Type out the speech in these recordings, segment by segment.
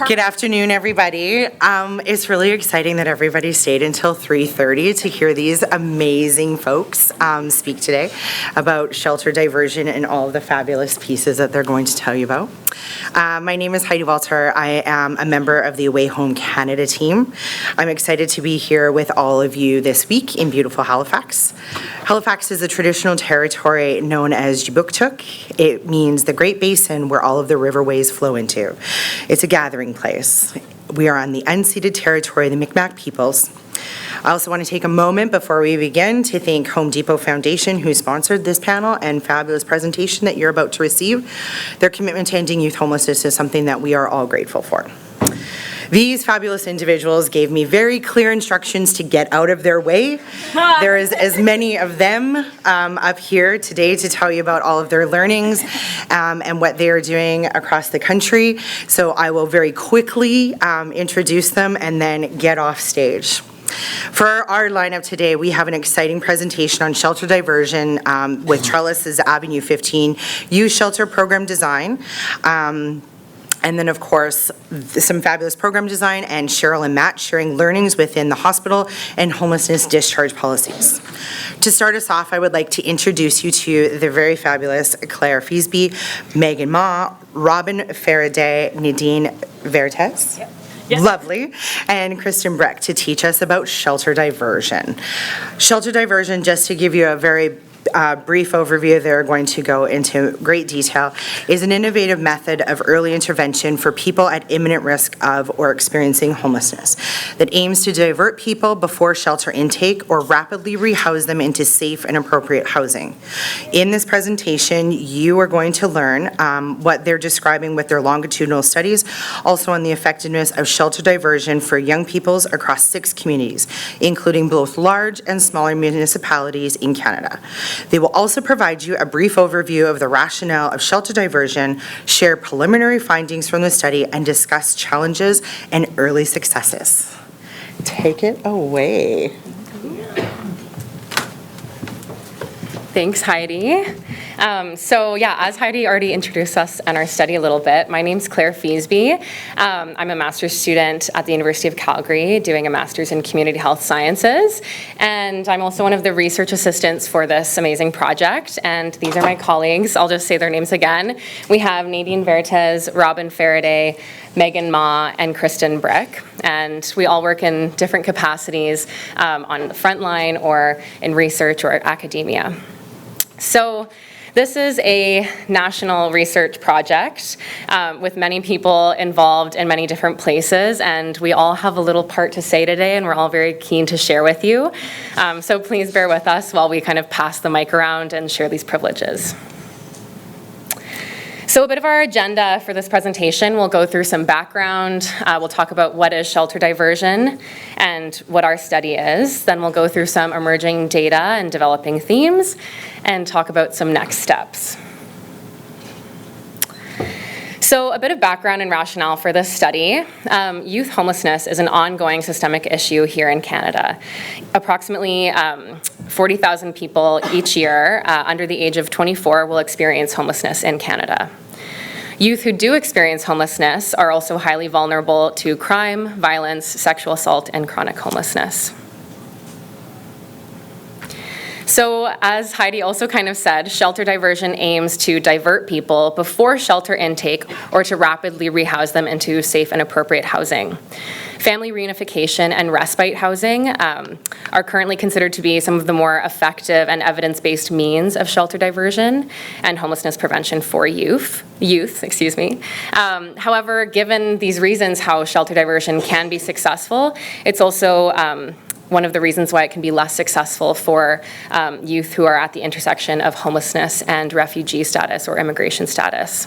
Good afternoon, everybody. It's really exciting that everybody stayed until 3:30 to hear these amazing folks speak today about shelter diversion and all of the fabulous pieces that they're going to tell you about. My name is Heidi Walter. I am a member of the Away Home Canada team. I'm excited to be here with all of you this week in beautiful Halifax. Halifax is a traditional territory known as Jibuktuk. It means the Great Basin where all of the riverways flow into. It's a gathering place. We are on the unceded territory of the Mi'kmaq peoples. I also want to take a moment before we begin to thank Home Depot Foundation, who sponsored this panel and fabulous presentation that you're about to receive. Their commitment to ending youth homelessness is something that we are all grateful for. These fabulous individuals gave me very clear instructions to get out of their way. There is as many of them up here today to tell you about all of their learnings and what they are doing across the country. So I will very quickly introduce them and then get off stage. For our lineup today, we have an exciting presentation on shelter diversion with Trellis's Avenue 15 Youth Shelter Program Design. And then, of course, some fabulous program design and Cheryl and Matt sharing learnings within the hospital and homelessness discharge policies. To start us off, I would like to introduce you to the very fabulous Claire Feasby, Megan Ma, Robin Faraday, Nadine Vertes. Yep. Yes. Lovely, and Kristen Breck to teach us about shelter diversion. Shelter diversion, just to give you a very brief overview, they're going to go into great detail, is an innovative method of early intervention for people at imminent risk of or experiencing homelessness that aims to divert people before shelter intake or rapidly rehouse them into safe and appropriate housing. In this presentation, you are going to learn what they're describing with their longitudinal studies, also on the effectiveness of shelter diversion for young peoples across 6 communities, including both large and smaller municipalities in Canada. They will also provide you a brief overview of the rationale of shelter diversion, share preliminary findings from the study, and discuss challenges and early successes. Take it away. Thanks, Heidi. As Heidi already introduced us and our study a little bit, my name's Claire Feasby. I'm a master's student at the University of Calgary doing a master's in community health sciences, and I'm also one of the research assistants for this amazing project, and these are my colleagues. I'll just say their names again. We have Nadine Vertes, Robin Faraday, Megan Ma, and Kristen Breck, and we all work in different capacities on the front line or in research or academia. So this is a national research project with many people involved in many different places, and we all have a little part to say today, and we're all very keen to share with you. So please bear with us while we kind of pass the mic around and share these privileges. So a bit of our agenda for this presentation, we'll go through some background, we'll talk about what is shelter diversion and what our study is. Then we'll go through some emerging data and developing themes and talk about some next steps. So a bit of background and rationale for this study. Youth homelessness is an ongoing systemic issue here in Canada. Approximately 40,000 people each year under the age of 24 will experience homelessness in Canada. Youth who do experience homelessness are also highly vulnerable to crime, violence, sexual assault, and chronic homelessness. So as Heidi also kind of said, shelter diversion aims to divert people before shelter intake or to rapidly rehouse them into safe and appropriate housing. Family reunification and respite housing are currently considered to be some of the more effective and evidence-based means of shelter diversion and homelessness prevention for youth. However, given these reasons how shelter diversion can be successful, it's also one of the reasons why it can be less successful for youth who are at the intersection of homelessness and refugee status or immigration status.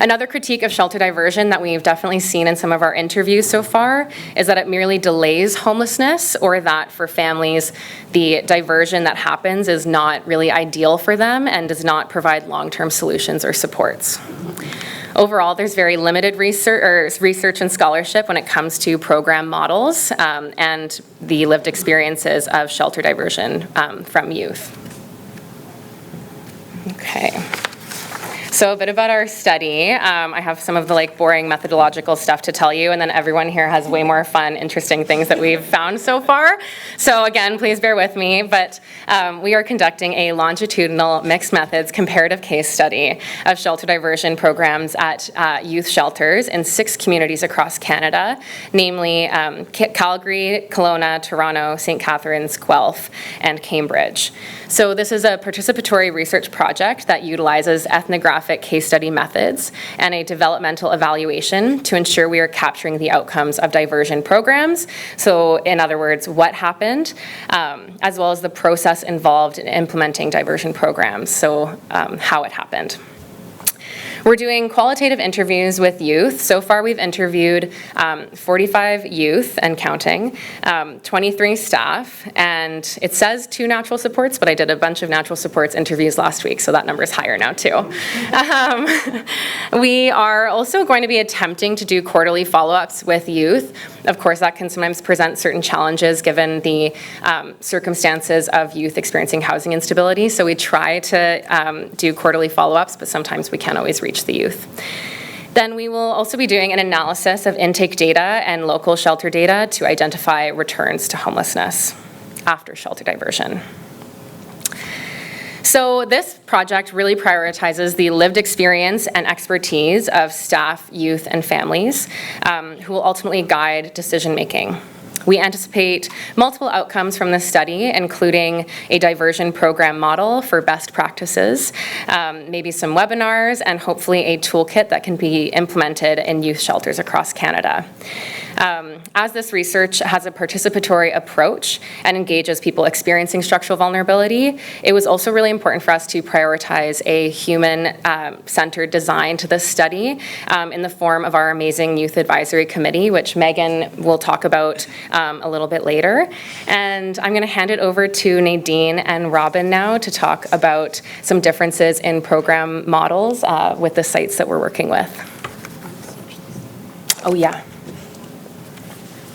Another critique of shelter diversion that we've definitely seen in some of our interviews so far is that it merely delays homelessness, or that for families, the diversion that happens is not really ideal for them and does not provide long-term solutions or supports. Overall, there's very limited research and scholarship when it comes to program models and the lived experiences of shelter diversion from youth. Okay. So a bit about our study. I have some of the boring methodological stuff to tell you, and then everyone here has way more fun, interesting things that we've found so far. So again, please bear with me, but we are conducting a longitudinal mixed methods comparative case study of shelter diversion programs at youth shelters in 6 communities across Canada, namely Calgary, Kelowna, Toronto, St. Catharines, Guelph, and Cambridge. So this is a participatory research project that utilizes ethnographic case study methods and a developmental evaluation to ensure we are capturing the outcomes of diversion programs. So in other words, what happened, as well as the process involved in implementing diversion programs, so how it happened. We're doing qualitative interviews with youth. So far, we've interviewed 45 youth and counting, 23 staff, and it says 2 natural supports, but I did a bunch of natural supports interviews last week, so that number is higher now too. We are also going to be attempting to do quarterly follow-ups with youth. Of course, that can sometimes present certain challenges given the circumstances of youth experiencing housing instability, so we try to do quarterly follow-ups, but sometimes we can't always reach the youth. Then we will also be doing an analysis of intake data and local shelter data to identify returns to homelessness after shelter diversion. So this project really prioritizes the lived experience and expertise of staff, youth, and families who will ultimately guide decision-making. We anticipate multiple outcomes from this study, including a diversion program model for best practices, maybe some webinars, and hopefully a toolkit that can be implemented in youth shelters across Canada. As this research has a participatory approach and engages people experiencing structural vulnerability, it was also really important for us to prioritize a human-centered design to this study in the form of our amazing Youth Advisory Committee, which Megan will talk about a little bit later. And I'm going to hand it over to Nadine and Robin now to talk about some differences in program models with the sites that we're working with. Oh, yeah.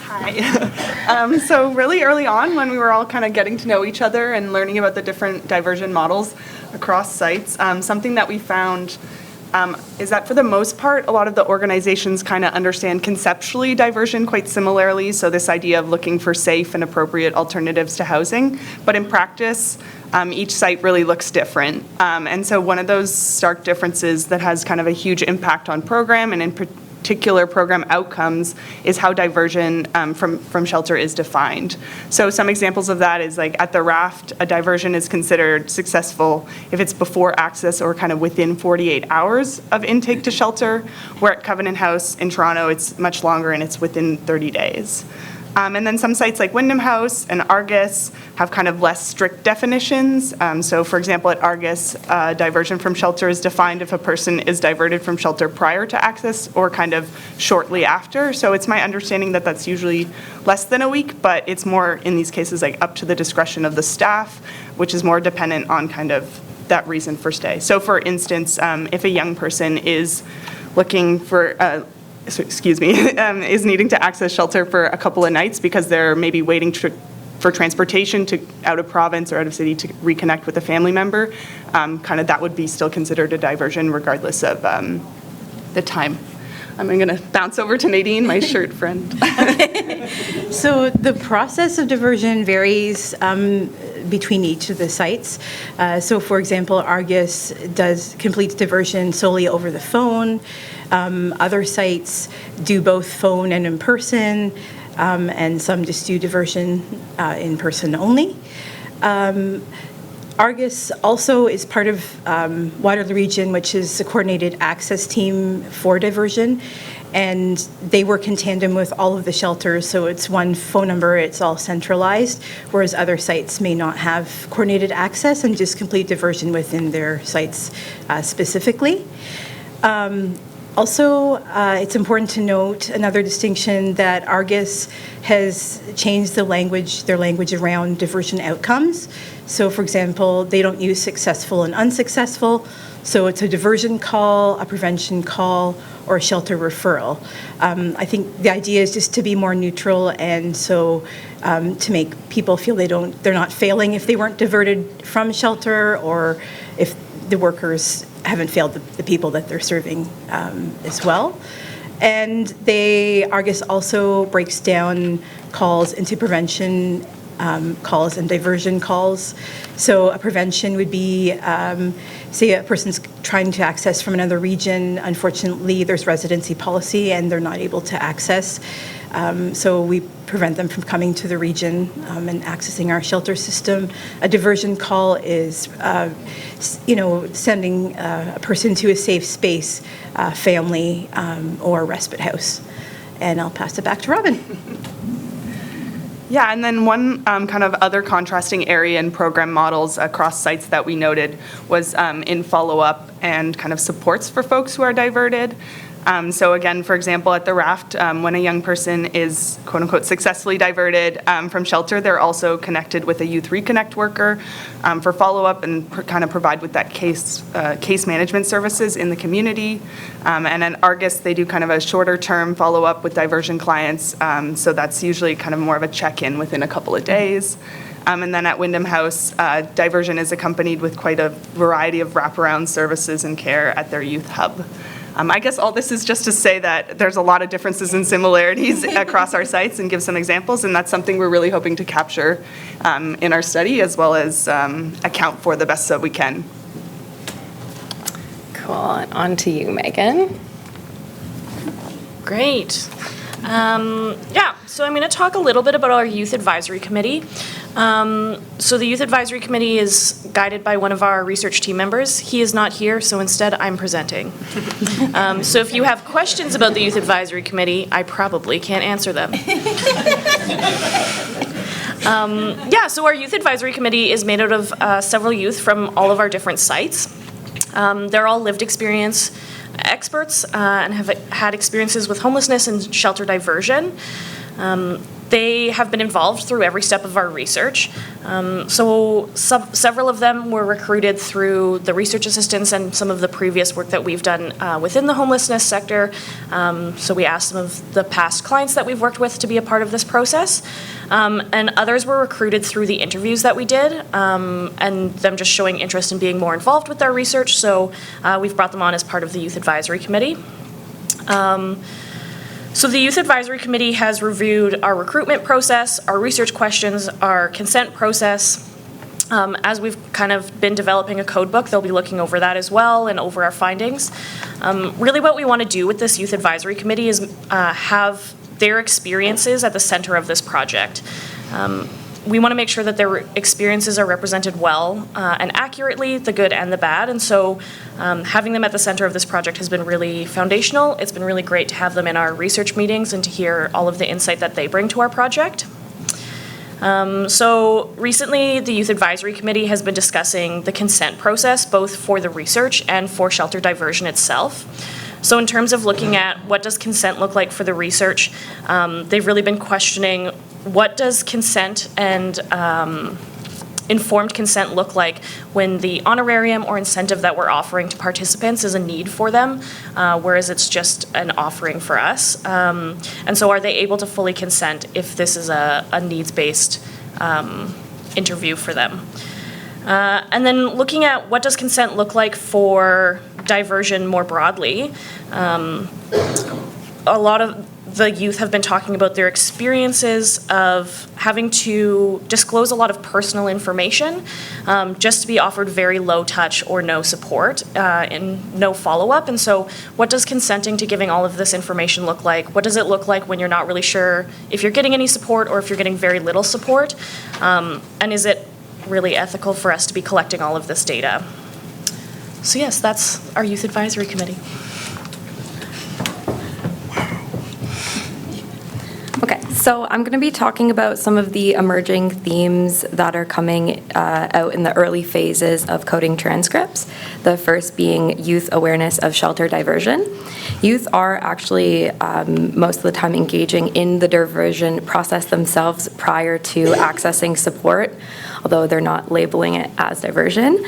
Hi. So really early on, when we were all kind of getting to know each other and learning about the different diversion models across sites, something that we found is that for the most part, a lot of the organizations kind of understand conceptually diversion quite similarly, so this idea of looking for safe and appropriate alternatives to housing, but in practice, each site really looks different. And so one of those stark differences that has kind of a huge impact on program and in particular program outcomes is how diversion from shelter is defined. So some examples of that is like at the Raft, a diversion is considered successful if it's before access or kind of within 48 hours of intake to shelter, where at Covenant House in Toronto, it's much longer and it's within 30 days. And then some sites like Wyndham House and Argus have kind of less strict definitions. So for example, at Argus, diversion from shelter is defined if a person is diverted from shelter prior to access or kind of shortly after. So it's my understanding that that's usually less than a week, but it's more in these cases like up to the discretion of the staff, which is more dependent on kind of that reason for stay. So for instance, if a young person is looking for is needing to access shelter for a couple of nights because they're maybe waiting for transportation to out of province or out of city to reconnect with a family member, kind of that would be still considered a diversion regardless of the time. I'm going to bounce over to Nadine, my shirt friend. So the process of diversion varies between each of the sites. So for example, Argus completes diversion solely over the phone. Other sites do both phone and in person, and some just do diversion in person only. Argus also is part of Waterloo Region, which is the coordinated access team for diversion, and they work in tandem with all of the shelters, so it's one phone number, it's all centralized, whereas other sites may not have coordinated access and just complete diversion within their sites specifically. Also, it's important to note another distinction that Argus has changed their language around diversion outcomes. So for example, they don't use successful and unsuccessful. So it's a diversion call, a prevention call, or a shelter referral. I think the idea is just to be more neutral, and so to make people feel they're not failing if they weren't diverted from shelter, or if the workers haven't failed the people that they're serving as well. And Argus also breaks down calls into prevention calls and diversion calls. So a prevention would be, say a person's trying to access from another region. Unfortunately, there's residency policy and they're not able to access. So we prevent them from coming to the region and accessing our shelter system. A diversion call is, sending a person to a safe space, family, or respite house. And I'll pass it back to Robin. Yeah, and then one kind of other contrasting area in program models across sites that we noted was in follow-up and kind of supports for folks who are diverted. So again, for example, at the Raft, when a young person is quote-unquote successfully diverted from shelter, they're also connected with a youth reconnect worker for follow-up and kind of provide with that case management services in the community. And at Argus, they do kind of a shorter-term follow-up with diversion clients. So that's usually kind of more of a check-in within a couple of days. And then at Wyndham House, diversion is accompanied with quite a variety of wraparound services and care at their youth hub. I guess all this is just to say that there's a lot of differences and similarities across our sites and give some examples, and that's something we're really hoping to capture in our study as well as account for the best that we can. Cool. And on to you, Megan. Great. So I'm going to talk a little bit about our Youth Advisory Committee. So the Youth Advisory Committee is guided by one of our research team members. He is not here, so instead I'm presenting. So if you have questions about the Youth Advisory Committee, I probably can't answer them. So our Youth Advisory Committee is made out of several youth from all of our different sites. They're all lived experience experts and have had experiences with homelessness and shelter diversion. They have been involved through every step of our research. Several of them were recruited through the research assistants and some of the previous work that we've done within the homelessness sector. So we asked some of the past clients that we've worked with to be a part of this process. And others were recruited through the interviews that we did and them just showing interest in being more involved with our research. So we've brought them on as part of the Youth Advisory Committee. So the Youth Advisory Committee has reviewed our recruitment process, our research questions, our consent process. As we've kind of been developing a code book, they'll be looking over that as well and over our findings. Really what we want to do with this Youth Advisory Committee is have their experiences at the center of this project. We want to make sure that their experiences are represented well and accurately, the good and the bad. And so having them at the center of this project has been really foundational. It's been really great to have them in our research meetings and to hear all of the insight that they bring to our project. So recently, the Youth Advisory Committee has been discussing the consent process, both for the research and for shelter diversion itself. So in terms of looking at what does consent look like for the research, they've really been questioning what does consent and informed consent look like when the honorarium or incentive that we're offering to participants is a need for them, whereas it's just an offering for us. And so are they able to fully consent if this is a needs-based interview for them? And then looking at what does consent look like for diversion more broadly. A lot of the youth have been talking about their experiences of having to disclose a lot of personal information just to be offered very low touch or no support and no follow-up. And so what does consenting to giving all of this information look like? What does it look like when you're not really sure if you're getting any support or if you're getting very little support? And is it really ethical for us to be collecting all of this data? So yes, that's our Youth Advisory Committee. Okay, so I'm going to be talking about some of the emerging themes that are coming out in the early phases of coding transcripts. The first being youth awareness of shelter diversion. Youth are actually most of the time engaging in the diversion process themselves prior to accessing support. although they're not labeling it as diversion.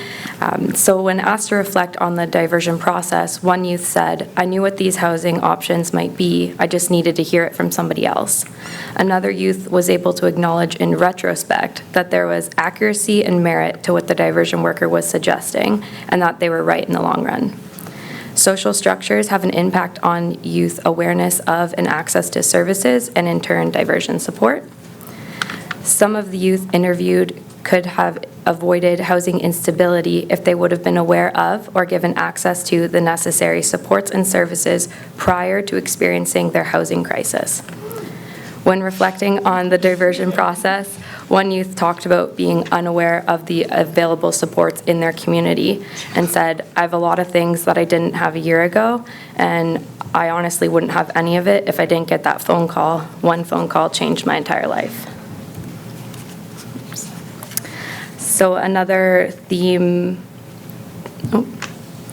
So when asked to reflect on the diversion process, one youth said, "I knew what these housing options might be, I just needed to hear it from somebody else." Another youth was able to acknowledge in retrospect that there was accuracy and merit to what the diversion worker was suggesting, and that they were right in the long run. Social structures have an impact on youth awareness of and access to services, and in turn, diversion support. Some of the youth interviewed could have avoided housing instability if they would have been aware of or given access to the necessary supports and services prior to experiencing their housing crisis. When reflecting on the diversion process, one youth talked about being unaware of the available supports in their community and said, "I have a lot of things that I didn't have a year ago, and I honestly wouldn't have any of it if I didn't get that phone call. One phone call changed my entire life." So another theme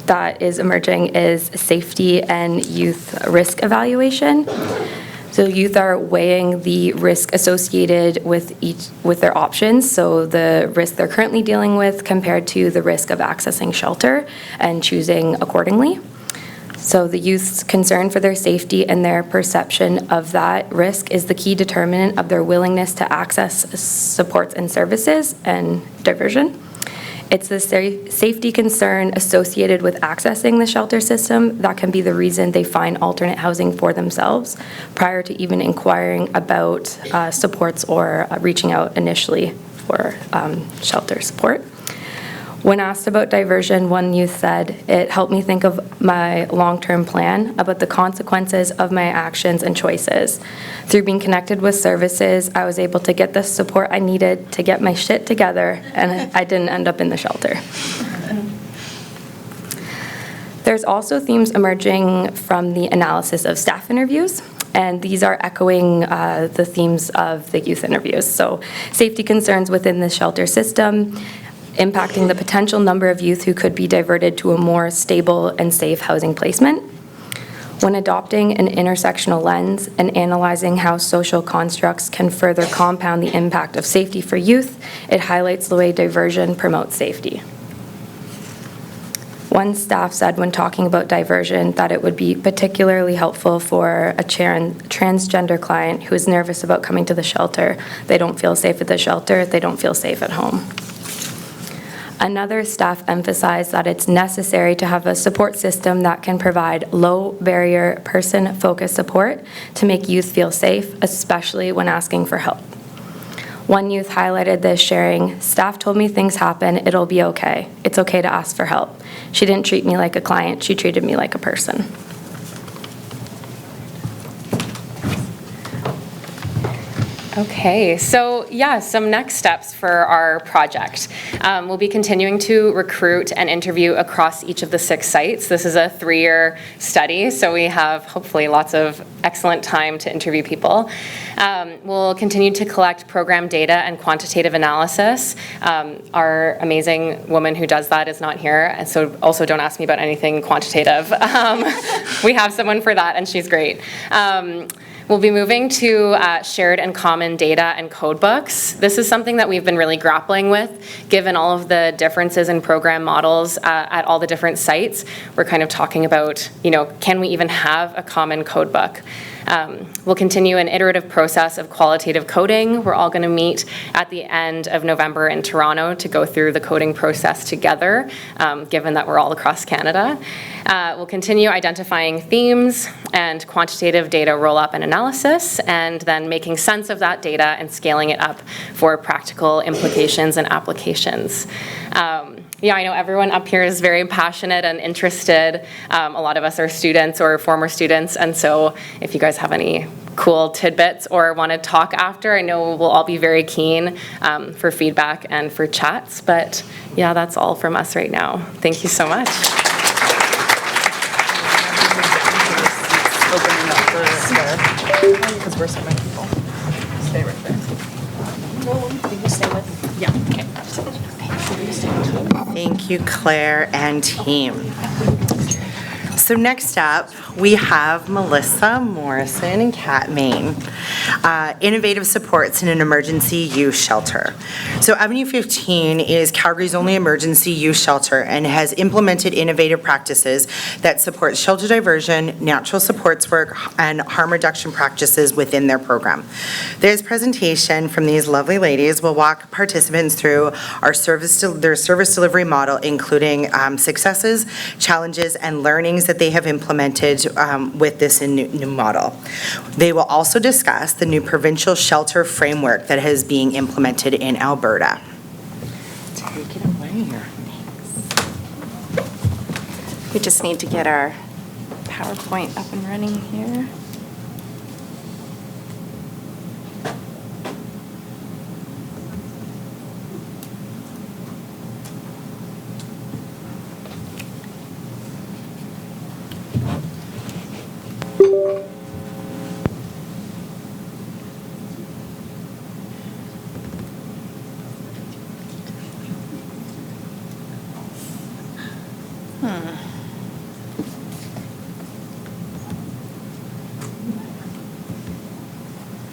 that is emerging is safety and youth risk evaluation. So youth are weighing the risk associated with their options, so the risk they're currently dealing with compared to the risk of accessing shelter, and choosing accordingly. So the youth's concern for their safety and their perception of that risk is the key determinant of their willingness to access supports and services and diversion. It's the safety concern associated with accessing the shelter system that can be the reason they find alternate housing for themselves prior to even inquiring about supports or reaching out initially for shelter support. When asked about diversion, one youth said, "It helped me think of my long-term plan, about the consequences of my actions and choices. Through being connected with services, I was able to get the support I needed to get my shit together, and I didn't end up in the shelter." There's also themes emerging from the analysis of staff interviews, and these are echoing the themes of the youth interviews. So safety concerns within the shelter system, impacting the potential number of youth who could be diverted to a more stable and safe housing placement. When adopting an intersectional lens and analyzing how social constructs can further compound the impact of safety for youth, it highlights the way diversion promotes safety. One staff said when talking about diversion that it would be particularly helpful for a transgender client who is nervous about coming to the shelter. They don't feel safe at the shelter, they don't feel safe at home. Another staff emphasized that it's necessary to have a support system that can provide low-barrier, person-focused support to make youth feel safe, especially when asking for help. One youth highlighted this, sharing, "Staff told me things happen, it'll be okay. It's okay to ask for help. She didn't treat me like a client, she treated me like a person." Okay, so yeah, some next steps for our project. We'll be continuing to recruit and interview across each of the 6 sites. This is a 3-year study, so we have hopefully lots of excellent time to interview people. We'll continue to collect program data and quantitative analysis. Our amazing woman who does that is not here, and so also don't ask me about anything quantitative. We have someone for that, and she's great. We'll be moving to shared and common data and code books. This is something that we've been really grappling with, given all of the differences in program models at all the different sites. We're kind of talking about, can we even have a common code book? We'll continue an iterative process of qualitative coding. We're all going to meet at the end of November in Toronto to go through the coding process together, given that we're all across Canada. We'll continue identifying themes and quantitative data roll-up and analysis, and then making sense of that data and scaling it up for practical implications and applications. Yeah, I know everyone up here is very passionate and interested. A lot of us are students or former students, and so if you guys have any cool tidbits or want to talk after, I know we'll all be very keen for feedback and for chats, but yeah, that's all from us right now. Thank you so much. Opening up the square, because we're so many people. Stay right there. No, you can stay with, yeah, okay. Thank you, Claire and team. So next up, we have Melissa Morrison and Kat Main, Innovative Supports in an Emergency Youth Shelter. So Avenue 15 is Calgary's only emergency youth shelter and has implemented innovative practices that support shelter diversion, natural supports work, and harm reduction practices within their program. This presentation from these lovely ladies will walk participants through their service delivery model, including successes, challenges, and learnings that they have implemented with this new model. They will also discuss the new provincial shelter framework that is being implemented in Alberta. Take it away here. We just need to get our PowerPoint up and running here.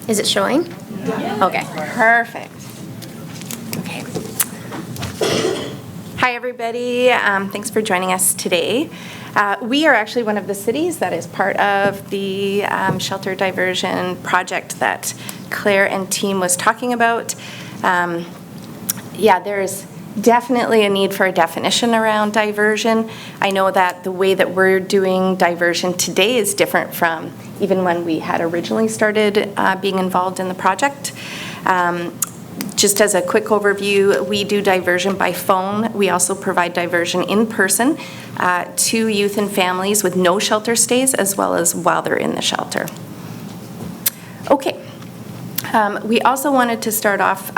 Is it showing? Yeah. Okay, perfect. Okay. Hi, everybody. Thanks for joining us today. We are actually one of the cities that is part of the shelter diversion project that Claire and team was talking about. There's definitely a need for a definition around diversion. I know that the way that we're doing diversion today is different from even when we had originally started being involved in the project. Just as a quick overview, we do diversion by phone. We also provide diversion in person to youth and families with no shelter stays, as well as while they're in the shelter. Okay. We also wanted to start off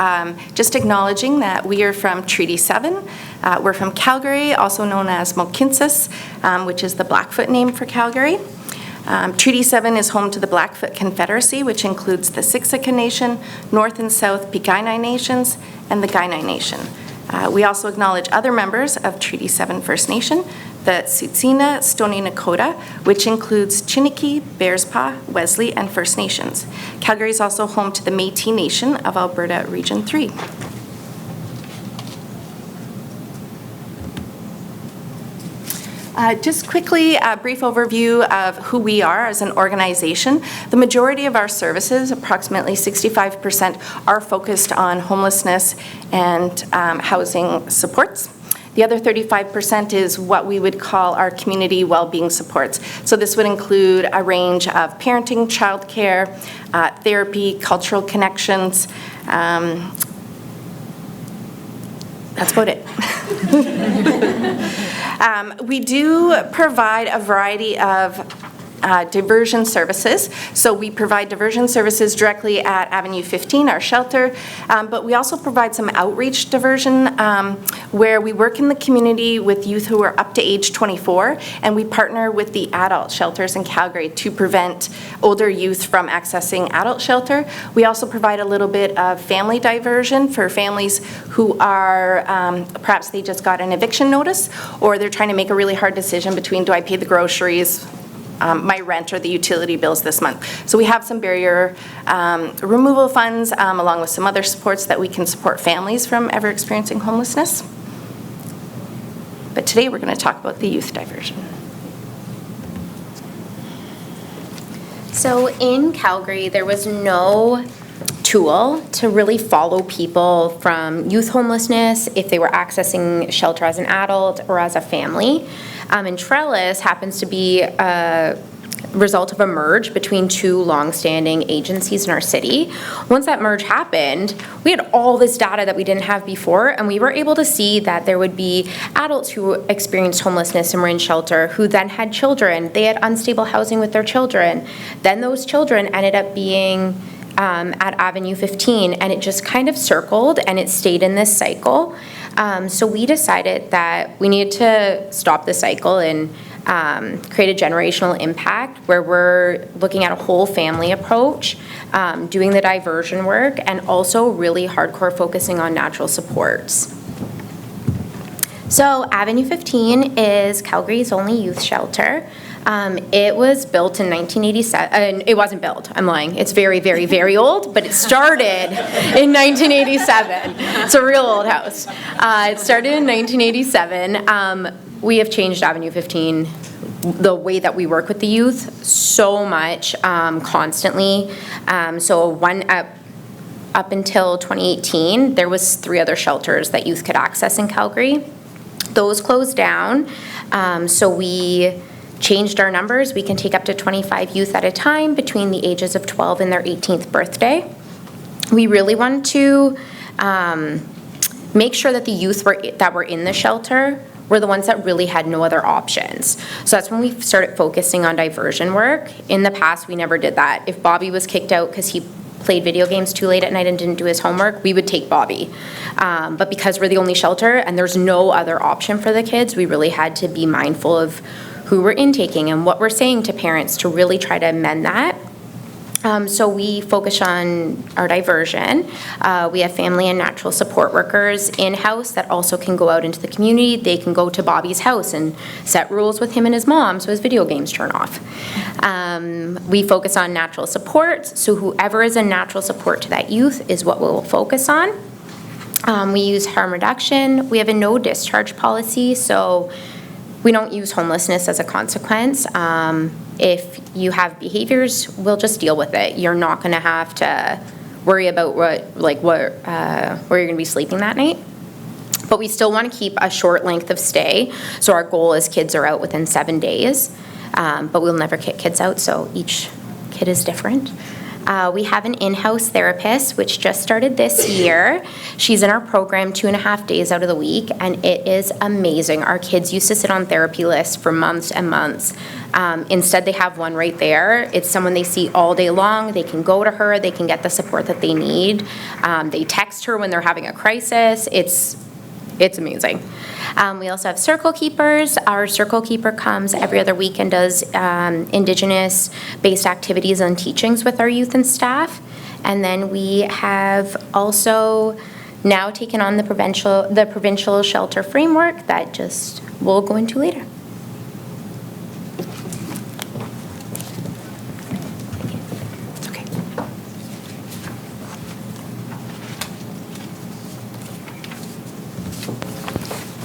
just acknowledging that we are from Treaty 7. We're from Calgary, also known as Mohkinstsis, which is the Blackfoot name for Calgary. Treaty 7 is home to the Blackfoot Confederacy, which includes the Siksika Nation, North and South Piikani Nations, and the Kainai Nation. We also acknowledge other members of Treaty 7 First Nation, the Tsuut'ina Stoney Nakoda, which includes Chiniki, Bearspaw, Wesley, and First Nations. Calgary is also home to the Métis Nation of Alberta Region 3. Just quickly, a brief overview of who we are as an organization. The majority of our services, approximately 65%, are focused on homelessness and housing supports. The other 35% is what we would call our community well-being supports. So this would include a range of parenting, childcare, therapy, cultural connections. That's about it. We do provide a variety of diversion services. So we provide diversion services directly at Avenue 15, our shelter, but we also provide some outreach diversion where we work in the community with youth who are up to age 24, and we partner with the adult shelters in Calgary to prevent older youth from accessing adult shelter. We also provide a little bit of family diversion for families who are, perhaps they just got an eviction notice, or they're trying to make a really hard decision between, do I pay the groceries, my rent, or the utility bills this month. So we have some barrier removal funds along with some other supports that we can support families from ever experiencing homelessness. But today we're going to talk about the youth diversion. So in Calgary, there was no tool to really follow people from youth homelessness if they were accessing shelter as an adult or as a family. And Trellis happens to be a result of a merge between two long-standing agencies in our city. Once that merge happened, we had all this data that we didn't have before, and we were able to see that there would be adults who experienced homelessness and were in shelter who then had children. They had unstable housing with their children. Then those children ended up being at Avenue 15, and it just kind of circled and it stayed in this cycle. So we decided that we needed to stop the cycle and create a generational impact where we're looking at a whole family approach, doing the diversion work, and also really hardcore focusing on natural supports. So Avenue 15 is Calgary's only youth shelter. It was built in 1987. It wasn't built, I'm lying. It's very, very, very old, but it started in 1987. It's a real old house. It started in 1987. We have changed Avenue 15, the way that we work with the youth, so much, constantly. Up until 2018, there was 3 other shelters that youth could access in Calgary. Those closed down, so we changed our numbers. We can take up to 25 youth at a time between the ages of 12 and their 18th birthday. We really wanted to make sure that the youth that were in the shelter were the ones that really had no other options. So that's when we started focusing on diversion work. In the past, we never did that. If Bobby was kicked out because he played video games too late at night and didn't do his homework, we would take Bobby. But because we're the only shelter and there's no other option for the kids, we really had to be mindful of who we're intaking and what we're saying to parents to really try to amend that. So we focus on our diversion. We have family and natural support workers in-house that also can go out into the community. They can go to Bobby's house and set rules with him and his mom so his video games turn off. We focus on natural support, so whoever is a natural support to that youth is what we'll focus on. We use harm reduction. We have a no discharge policy, so we don't use homelessness as a consequence. If you have behaviors, we'll just deal with it. You're not going to have to worry about where you're going to be sleeping that night. But we still want to keep a short length of stay. So our goal is kids are out within 7 days. But we'll never kick kids out, so each kid is different. We have an in-house therapist, which just started this year. She's in our program 2.5 days out of the week, and it is amazing. Our kids used to sit on therapy lists for months and months. Instead, they have one right there. It's someone they see all day long. They can go to her. They can get the support that they need. They text her when they're having a crisis. It's amazing. We also have circle keepers. Our circle keeper comes every other week and does Indigenous-based activities and teachings with our youth and staff. And then we have also now taken on the provincial shelter framework that just we'll go into later.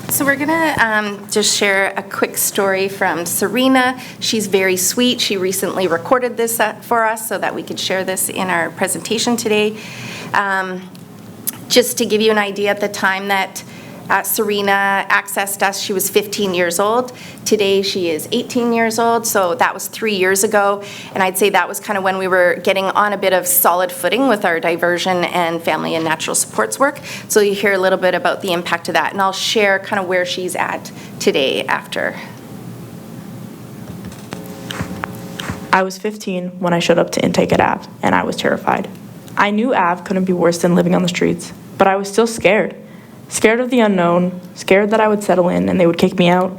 So we're gonna just share a quick story from Serena. She's very sweet. She recently recorded this for us so that we could share this in our presentation today. Just to give you an idea, at the time that Serena accessed us, she was 15 years old. Today she is 18 years old, so that was 3 years ago. And I'd say that was kind of when we were getting on a bit of solid footing with our diversion and family and natural supports work. So you hear a little bit about the impact of that, and I'll share kind of where she's at today after. I was 15 when I showed up to intake at AV, and I was terrified. I knew AV couldn't be worse than living on the streets, but I was still scared. Scared of the unknown, scared that I would settle in and they would kick me out.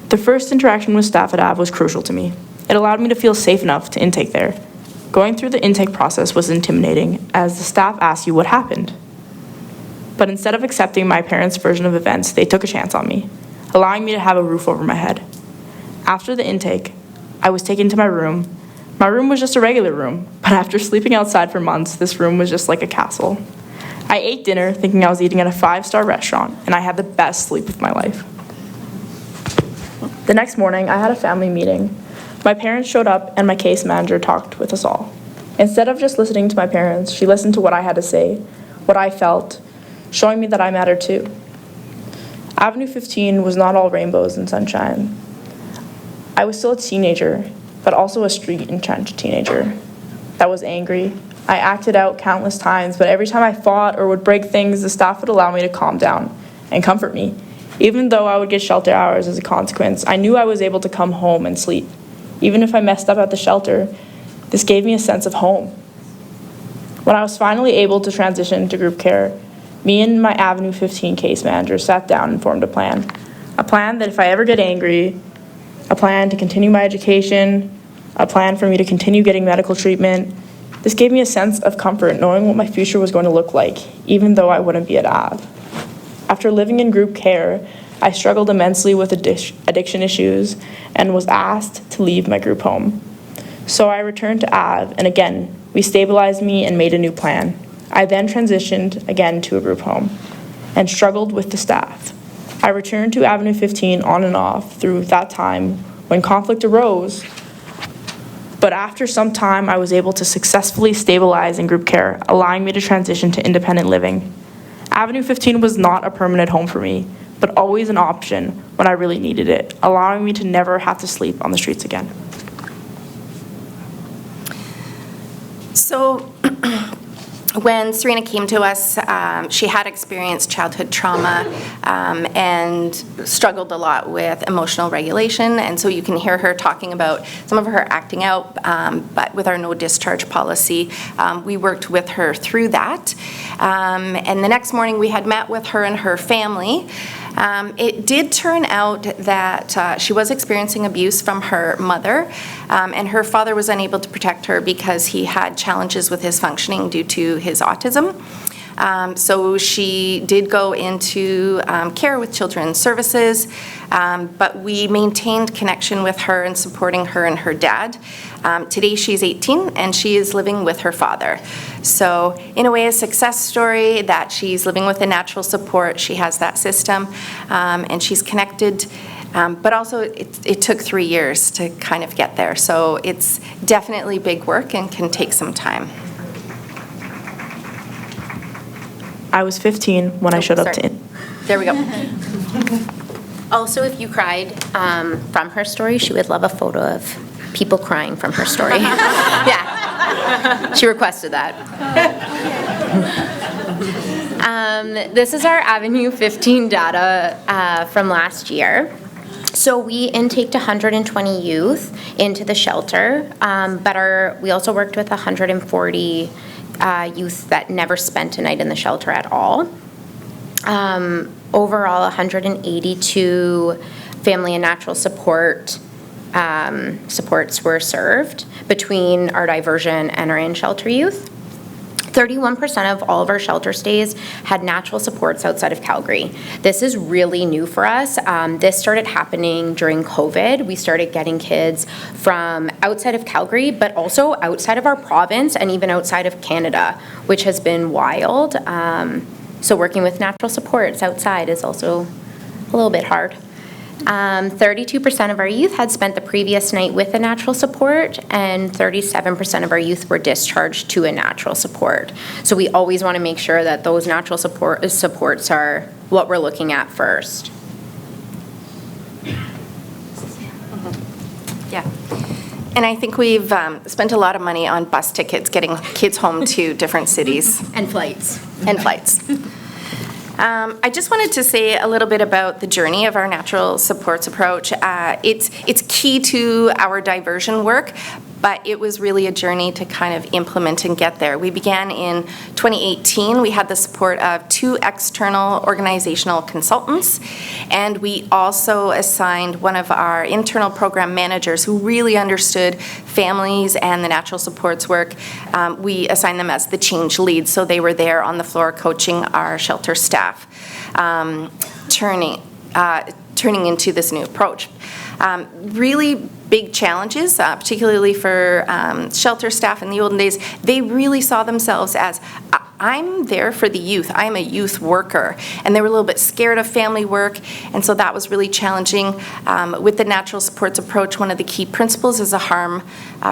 The first interaction with staff at AV was crucial to me. It allowed me to feel safe enough to intake there. Going through the intake process was intimidating, as the staff asked you what happened. But instead of accepting my parents' version of events, they took a chance on me, allowing me to have a roof over my head. After the intake, I was taken to my room. My room was just a regular room, but after sleeping outside for months, this room was just like a castle. I ate dinner thinking I was eating at a 5-star restaurant, and I had the best sleep of my life. The next morning, I had a family meeting. My parents showed up, and my case manager talked with us all. Instead of just listening to my parents, she listened to what I had to say, what I felt, showing me that I mattered too. Avenue 15 was not all rainbows and sunshine. I was still a teenager, but also a street-entrenched teenager that was angry. I acted out countless times, but every time I fought or would break things, the staff would allow me to calm down and comfort me. Even though I would get shelter hours as a consequence, I knew I was able to come home and sleep. Even if I messed up at the shelter, this gave me a sense of home. When I was finally able to transition to group care, me and my Avenue 15 case manager sat down and formed a plan. A plan that if I ever get angry, a plan to continue my education, a plan for me to continue getting medical treatment. This gave me a sense of comfort knowing what my future was going to look like, even though I wouldn't be at AV. After living in group care, I struggled immensely with addiction issues and was asked to leave my group home. So I returned to AV, and again, we stabilized me and made a new plan. I then transitioned again to a group home and struggled with the staff. I returned to Avenue 15 on and off through that time when conflict arose, but after some time, I was able to successfully stabilize in group care, allowing me to transition to independent living. Avenue 15 was not a permanent home for me, but always an option when I really needed it, allowing me to never have to sleep on the streets again. So when Serena came to us, she had experienced childhood trauma and struggled a lot with emotional regulation. And so you can hear her talking about some of her acting out, but with our no discharge policy, we worked with her through that. And the next morning we had met with her and her family. It did turn out that she was experiencing abuse from her mother, and her father was unable to protect her because he had challenges with his functioning due to his autism. So she did go into care with Children's Services, but we maintained connection with her and supporting her and her dad. Today she's 18 and she is living with her father. So in a way, a success story that she's living with a natural support. She has that system and she's connected. But also it took 3 years to kind of get there. So it's definitely big work and can take some time. I was 15 when I showed up to. There we go. Also, if you cried from her story, she would love a photo of people crying from her story. Yeah, she requested that. This is our Avenue 15 data from last year. So we intaked 120 youth into the shelter, but we also worked with 140 youth that never spent a night in the shelter at all. Overall, 182 family and natural supports were served between our diversion and our in-shelter youth. 31% of all of our shelter stays had natural supports outside of Calgary. This is really new for us. This started happening during COVID. We started getting kids from outside of Calgary, but also outside of our province and even outside of Canada, which has been wild. So working with natural supports outside is also a little bit hard. 32% of our youth had spent the previous night with a natural support, and 37% of our youth were discharged to a natural support. So we always want to make sure that those natural supports are what we're looking at first. Yeah. And I think we've spent a lot of money on bus tickets, getting kids home to different cities. And flights. And flights. I just wanted to say a little bit about the journey of our natural supports approach. It's key to our diversion work, but it was really a journey to kind of implement and get there. We began in 2018. We had the support of 2 external organizational consultants, and we also assigned one of our internal program managers who really understood families and the natural supports work. We assigned them as the change lead, so they were there on the floor coaching our shelter staff, turning into this new approach. Really big challenges, particularly for shelter staff in the olden days. They really saw themselves as, I'm there for the youth. I'm a youth worker. And they were a little bit scared of family work, and so that was really challenging. With the natural supports approach, one of the key principles is a harm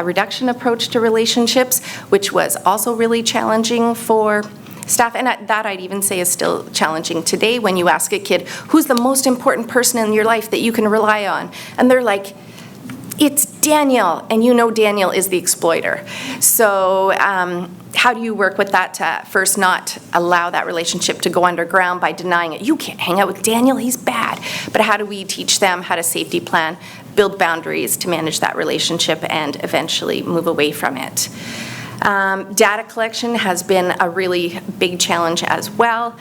reduction approach to relationships, which was also really challenging for staff, and that I'd even say is still challenging today when you ask a kid, who's the most important person in your life that you can rely on? And they're like, it's Daniel, and you know Daniel is the exploiter. So how do you work with that to first not allow that relationship to go underground by denying it? You can't hang out with Daniel, he's bad. But how do we teach them how to safety plan, build boundaries to manage that relationship, and eventually move away from it? Data collection has been a really big challenge as well.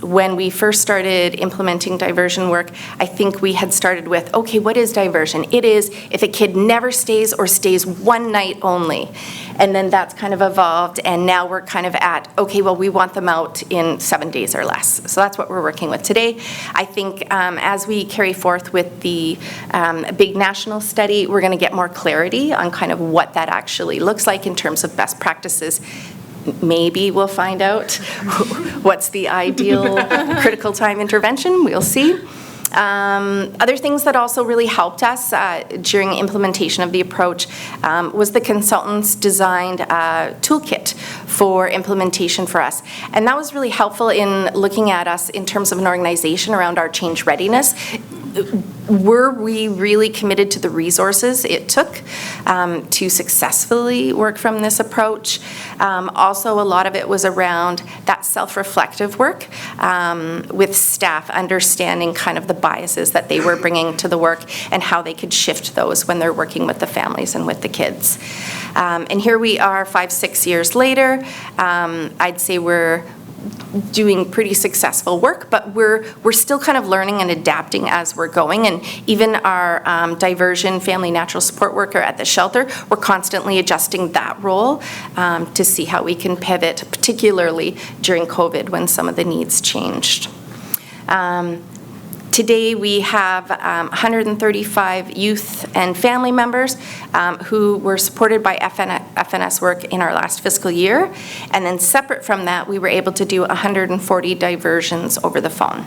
When we first started implementing diversion work, I think we had started with, okay, what is diversion? It is if a kid never stays or stays one night only. And then that's kind of evolved, and now we're kind of at, okay, well, we want them out in 7 days or less. So that's what we're working with today. I think as we carry forth with the big national study, we're going to get more clarity on kind of what that actually looks like in terms of best practices. Maybe we'll find out what's the ideal critical time intervention. We'll see. Other things that also really helped us during implementation of the approach was the consultants designed toolkit for implementation for us. And that was really helpful in looking at us in terms of an organization around our change readiness. Were we really committed to the resources it took to successfully work from this approach? Also, a lot of it was around that self-reflective work with staff understanding kind of the biases that they were bringing to the work and how they could shift those when they're working with the families and with the kids. And here we are 5-6 years later. I'd say we're doing pretty successful work, but we're still kind of learning and adapting as we're going. And even our diversion family natural support worker at the shelter, we're constantly adjusting that role to see how we can pivot, particularly during COVID when some of the needs changed. Today we have 135 youth and family members who were supported by FNS work in our last fiscal year. And then separate from that, we were able to do 140 diversions over the phone.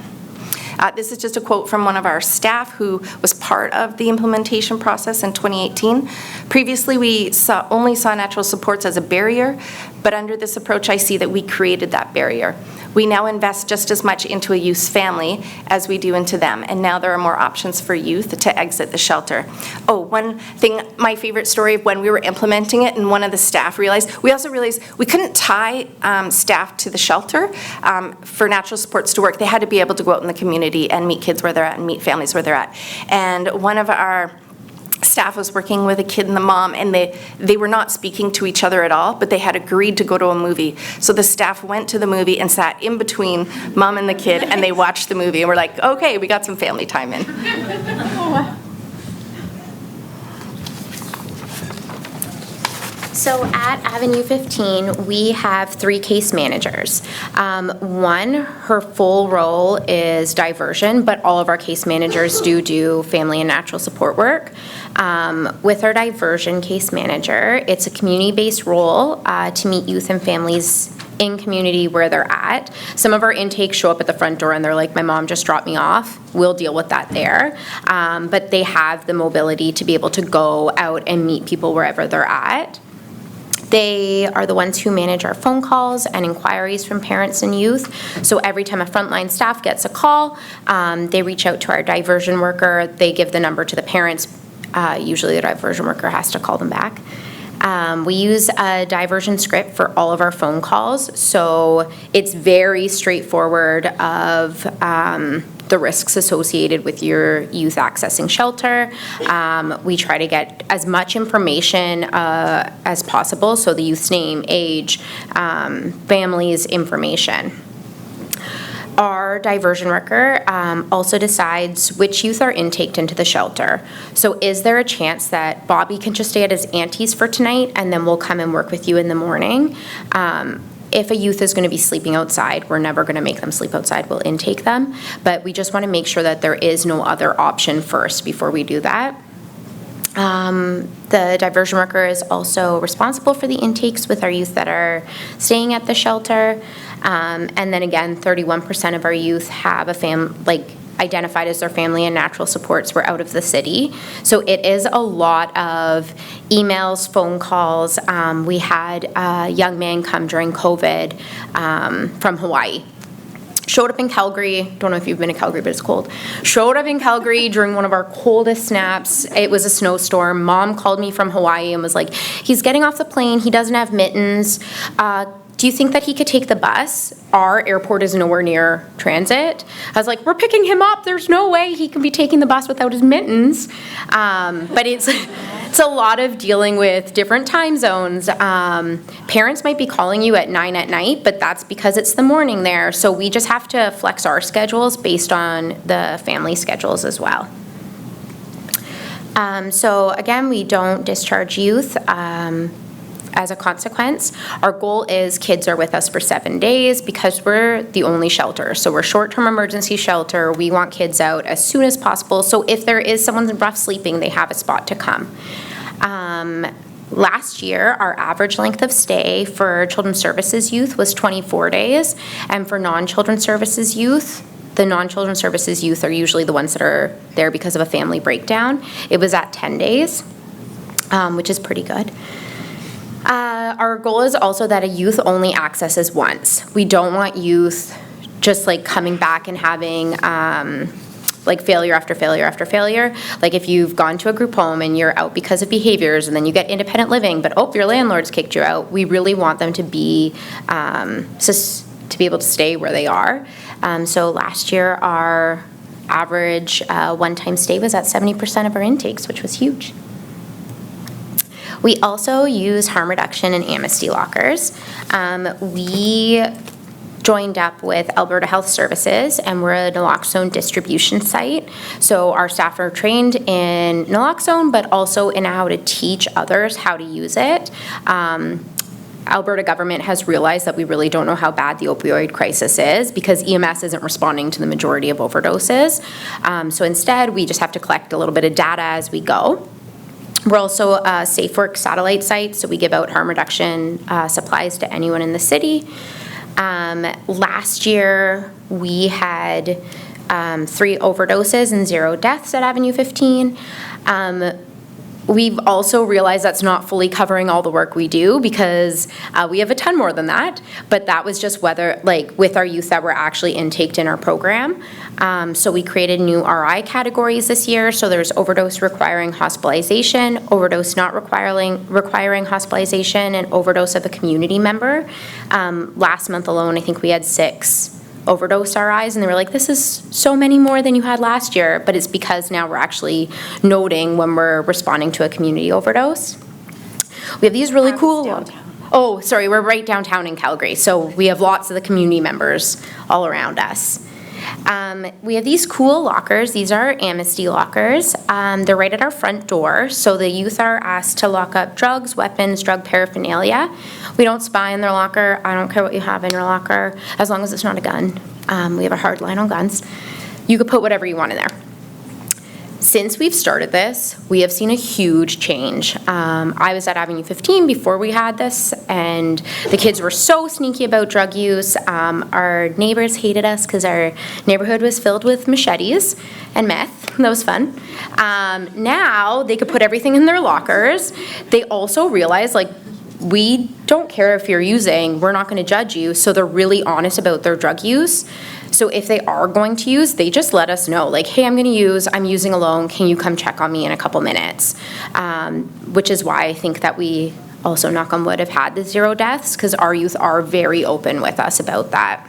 This is just a quote from one of our staff who was part of the implementation process in 2018. Previously, we only saw natural supports as a barrier, but under this approach, I see that we created that barrier. We now invest just as much into a youth's family as we do into them, and now there are more options for youth to exit the shelter. Oh, one thing, my favorite story of when we were implementing it, and one of the staff realized we couldn't tie staff to the shelter for natural supports to work. They had to be able to go out in the community and meet kids where they're at and meet families where they're at. And one of our staff was working with a kid and the mom, and they were not speaking to each other at all, but they had agreed to go to a movie. So the staff went to the movie and sat in between mom and the kid, and they watched the movie, and we're like, okay, we got some family time in. So at Avenue 15, we have 3 case managers. One, her full role is diversion, but all of our case managers do family and natural support work. With our diversion case manager, it's a community-based role to meet youth and families in community where they're at. Some of our intakes show up at the front door and they're like, my mom just dropped me off. We'll deal with that there. But they have the mobility to be able to go out and meet people wherever they're at. They are the ones who manage our phone calls and inquiries from parents and youth. So every time a frontline staff gets a call, they reach out to our diversion worker. They give the number to the parents. Usually the diversion worker has to call them back. We use a diversion script for all of our phone calls. So it's very straightforward of the risks associated with your youth accessing shelter. We try to get as much information as possible, so the youth's name, age, family's information. Our diversion worker also decides which youth are intaked into the shelter. So is there a chance that Bobby can just stay at his auntie's for tonight and then we'll come and work with you in the morning? If a youth is going to be sleeping outside, we're never going to make them sleep outside. We'll intake them. But we just want to make sure that there is no other option first before we do that. The diversion worker is also responsible for the intakes with our youth that are staying at the shelter. And then again, 31% of our youth have identified as their family and natural supports were out of the city. So it is a lot of emails, phone calls. We had a young man come during COVID from Hawaii. Showed up in Calgary, don't know if you've been to Calgary, but it's cold. Showed up in Calgary during one of our coldest snaps. It was a snowstorm. Mom called me from Hawaii and was like, he's getting off the plane, he doesn't have mittens. Do you think that he could take the bus? Our airport is nowhere near transit. I was like, we're picking him up. There's no way he can be taking the bus without his mittens. But it's a lot of dealing with different time zones. Parents might be calling you at 9 at night, but that's because it's the morning there. So we just have to flex our schedules based on the family schedules as well. as a consequence. Our goal is kids are with us for 7 days because we're the only shelter. So we're short-term emergency shelter. We want kids out as soon as possible. So if there is someone rough sleeping, they have a spot to come. Last year, our average length of stay for Children's Services youth was 24 days, and for non-Children's Services youth, the non-Children's Services youth are usually the ones that are there because of a family breakdown. It was at 10 days, which is pretty good. Our goal is also that a youth only accesses once. We don't want youth just like coming back and having like failure after failure after failure. Like if you've gone to a group home and you're out because of behaviors and then you get independent living, but your landlord's kicked you out, we really want them to be able to stay where they are. So last year our average one-time stay was at 70% of our intakes, which was huge. We also use harm reduction and amnesty lockers. We joined up with Alberta Health Services, and we're a naloxone distribution site. So our staff are trained in naloxone, but also in how to teach others how to use it. Alberta government has realized that we really don't know how bad the opioid crisis is because EMS isn't responding to the majority of overdoses. So instead, we just have to collect a little bit of data as we go. We're also a Safe Work satellite site, so we give out harm reduction supplies to anyone in the city. Last year, we had 3 overdoses and 0 deaths at Avenue 15. We've also realized that's not fully covering all the work we do because we have a ton more than that, but that was just with our youth that were actually intaked in our program. So we created new RI categories this year. So there's overdose requiring hospitalization, overdose not requiring hospitalization, and overdose of a community member. Last month alone, I think we had 6 overdose RIs, and they were like, this is so many more than you had last year, but it's because now we're actually noting when we're responding to a community overdose. We have these really cool... we're right downtown in Calgary, so we have lots of the community members all around us. We have these cool lockers. These are amnesty lockers. They're right at our front door, so the youth are asked to lock up drugs, weapons, drug paraphernalia. We don't spy in their locker. I don't care what you have in your locker, as long as it's not a gun. We have a hard line on guns. You could put whatever you want in there. Since we've started this, we have seen a huge change. I was at Avenue 15 before we had this, and the kids were so sneaky about drug use. Our neighbors hated us because our neighborhood was filled with machetes and meth. That was fun. Now they could put everything in their lockers. They also realize, we don't care if you're using, we're not going to judge you, so they're really honest about their drug use. So if they are going to use, they just let us know, hey, I'm using alone, can you come check on me in a couple minutes? Which is why I think that we also, knock on wood, have had the 0 deaths, because our youth are very open with us about that.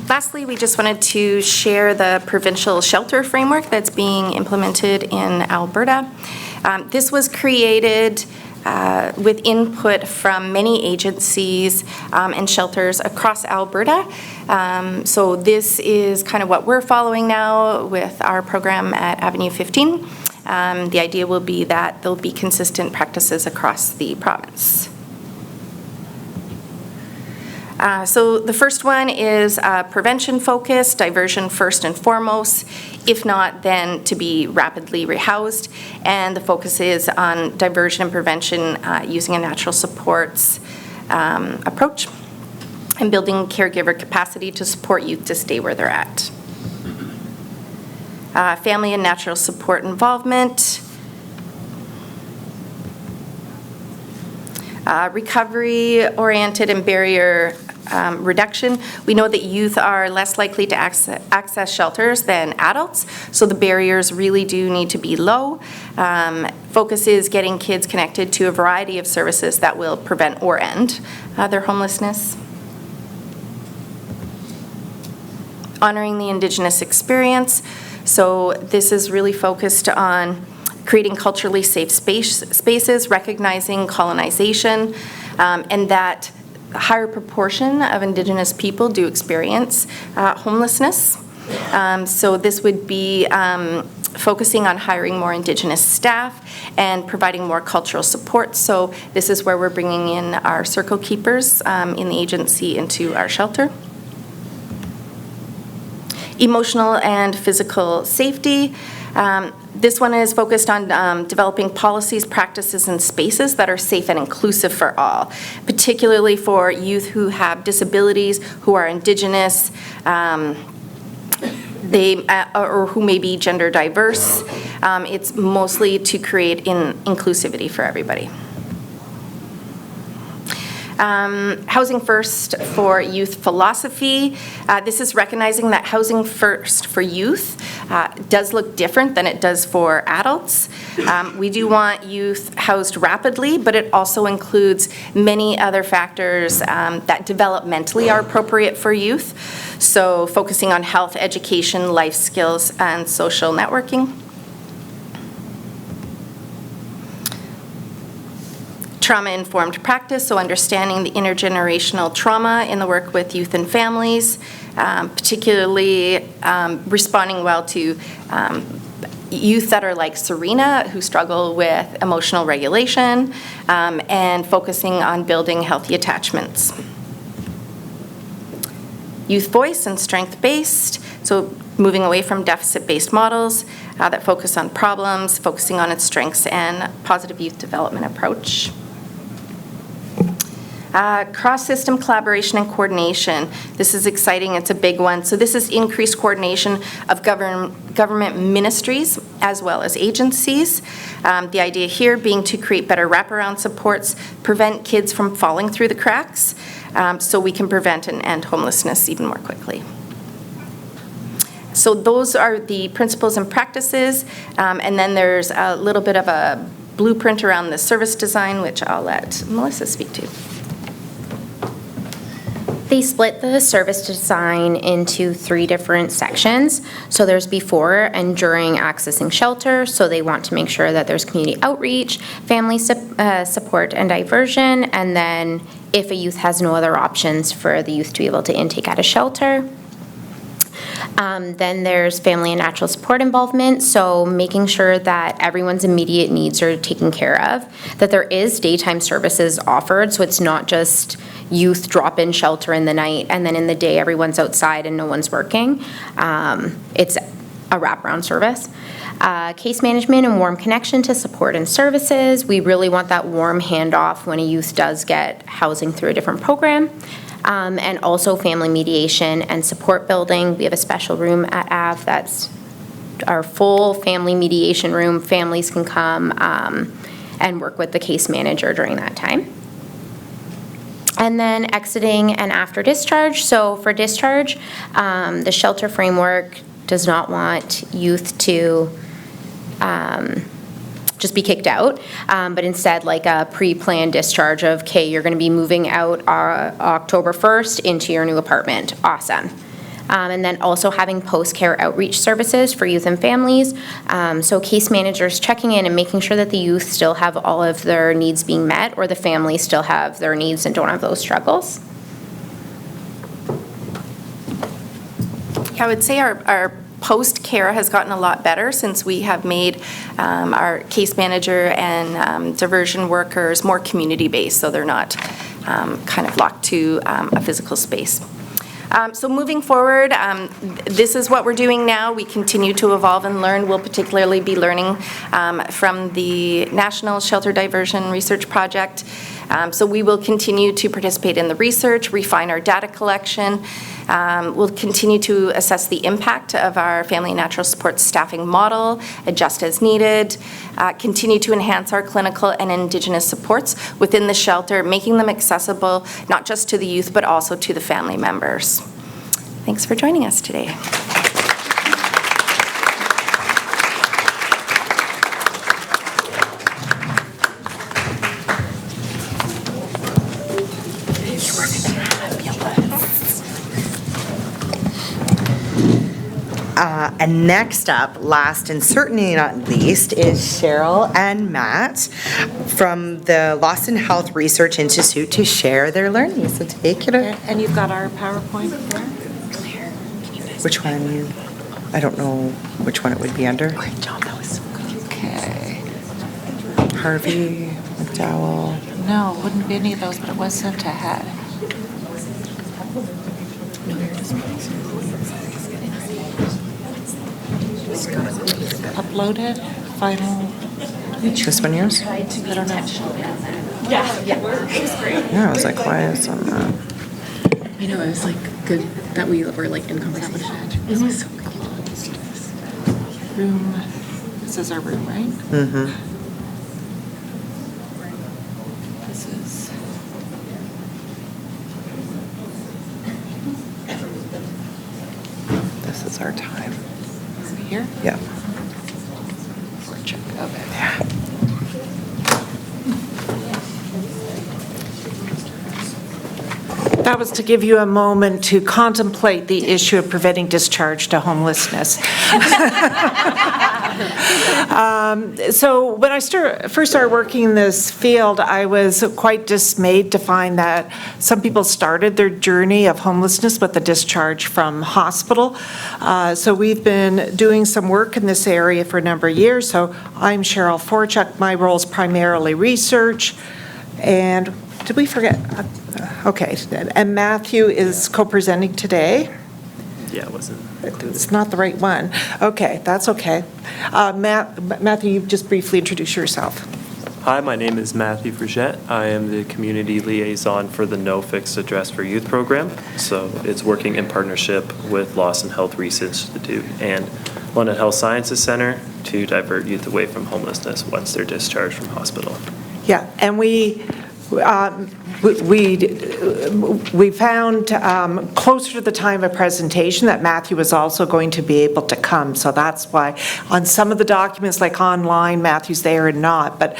Lastly, we just wanted to share the provincial shelter framework that's being implemented in Alberta. This was created with input from many agencies and shelters across Alberta. So this is kind of what we're following now with our program at Avenue 15. The idea will be that there'll be consistent practices across the province. So the first one is prevention focused, diversion first and foremost, if not then to be rapidly rehoused. And the focus is on diversion and prevention using a natural supports approach and building caregiver capacity to support youth to stay where they're at. Family and natural support involvement. Recovery-oriented and barrier reduction. We know that youth are less likely to access shelters than adults, so the barriers really do need to be low. Focus is getting kids connected to a variety of services that will prevent or end their homelessness. Honoring the Indigenous experience. So this is really focused on creating culturally safe spaces, recognizing colonization, and that a higher proportion of Indigenous people do experience homelessness. So this would be focusing on hiring more Indigenous staff and providing more cultural support. So this is where we're bringing in our circle keepers in the agency into our shelter. Emotional and physical safety. This one is focused on developing policies, practices, and spaces that are safe and inclusive for all, particularly for youth who have disabilities, who are Indigenous, or who may be gender diverse. It's mostly to create inclusivity for everybody. Housing First for Youth philosophy. This is recognizing that housing first for youth does look different than it does for adults. We do want youth housed rapidly, but it also includes many other factors that developmentally are appropriate for youth. So focusing on health, education, life skills, and social networking. Trauma-informed practice, so understanding the intergenerational trauma in the work with youth and families, particularly responding well to youth that are like Serena, who struggle with emotional regulation, and focusing on building healthy attachments. Youth voice and strength-based, so moving away from deficit-based models that focus on problems, focusing on its strengths, and positive youth development approach. Cross-system collaboration and coordination. This is exciting. It's a big one. So this is increased coordination of government ministries as well as agencies. The idea here being to create better wraparound supports, prevent kids from falling through the cracks, so we can prevent and end homelessness even more quickly. So those are the principles and practices, and then there's a little bit of a blueprint around the service design, which I'll let Melissa speak to. They split the service design into 3 different sections. So there's before and during accessing shelter. So they want to make sure that there's community outreach, family support and diversion, and then if a youth has no other options for the youth to be able to intake at a shelter. Then there's family and natural support involvement, so making sure that everyone's immediate needs are taken care of, that there is daytime services offered, so it's not just youth drop-in shelter in the night and then in the day everyone's outside and no one's working. It's a wraparound service. Case management and warm connection to support and services. We really want that warm handoff when a youth does get housing through a different program. And also family mediation and support building. We have a special room at AV that's our full family mediation room. Families can come and work with the case manager during that time. And then exiting and after discharge. So for discharge, the shelter framework does not want youth to just be kicked out, but instead like a pre-planned discharge of, okay, you're going to be moving out October 1st into your new apartment. Awesome. And then also having post-care outreach services for youth and families. So case managers checking in and making sure that the youth still have all of their needs being met, or the families still have their needs and don't have those struggles. I would say our post-care has gotten a lot better since we have made our case manager and diversion workers more community-based, so they're not kind of locked to a physical space. So moving forward, this is what we're doing now. We continue to evolve and learn. We'll particularly be learning from the National Shelter Diversion Research Project. So we will continue to participate in the research, refine our data collection. We'll continue to assess the impact of our family and natural support staffing model, adjust as needed, continue to enhance our clinical and Indigenous supports within the shelter, making them accessible not just to the youth but also to the family members. Thanks for joining us today. And next up, last and certainly not least, is Cheryl and Matt from the Lawson Health Research Institute to share their learnings. So take it away. And you've got our PowerPoint there? Which one? I don't know which one it would be under. Great job, that was so good. Okay. Harvey, McDowell. No, it wouldn't be any of those, but it was sent to head. Uploaded, final. This one yours? I don't know. Yeah, I was like, why is on that? You know, it was like good that we were like in conversation. It was so cool. Room, this is our room, right? Mm-hmm. This is. This is our time. Over here? Yeah. For a check of it. Yeah. That was to give you a moment to contemplate the issue of preventing discharge to homelessness. So when I first started working in this field, I was quite dismayed to find that some people started their journey of homelessness with a discharge from hospital. So we've been doing some work in this area for a number of years. So I'm Cheryl Forchuk. My role is primarily research. And did we forget? Okay, and Matthew is co-presenting today. Yeah, it wasn't. It's not the right one. Okay, that's okay. Matthew, you just briefly introduce yourself. Hi, my name is Matthew Frigette. I am the community liaison for the No Fixed Address for Youth program. So it's working in partnership with Lawson Health Research Institute and London Health Sciences Center to divert youth away from homelessness once they're discharged from hospital. Yeah, and we found closer to the time of presentation that Matthew was also going to be able to come. So that's why on some of the documents, like online, Matthew's there and not. But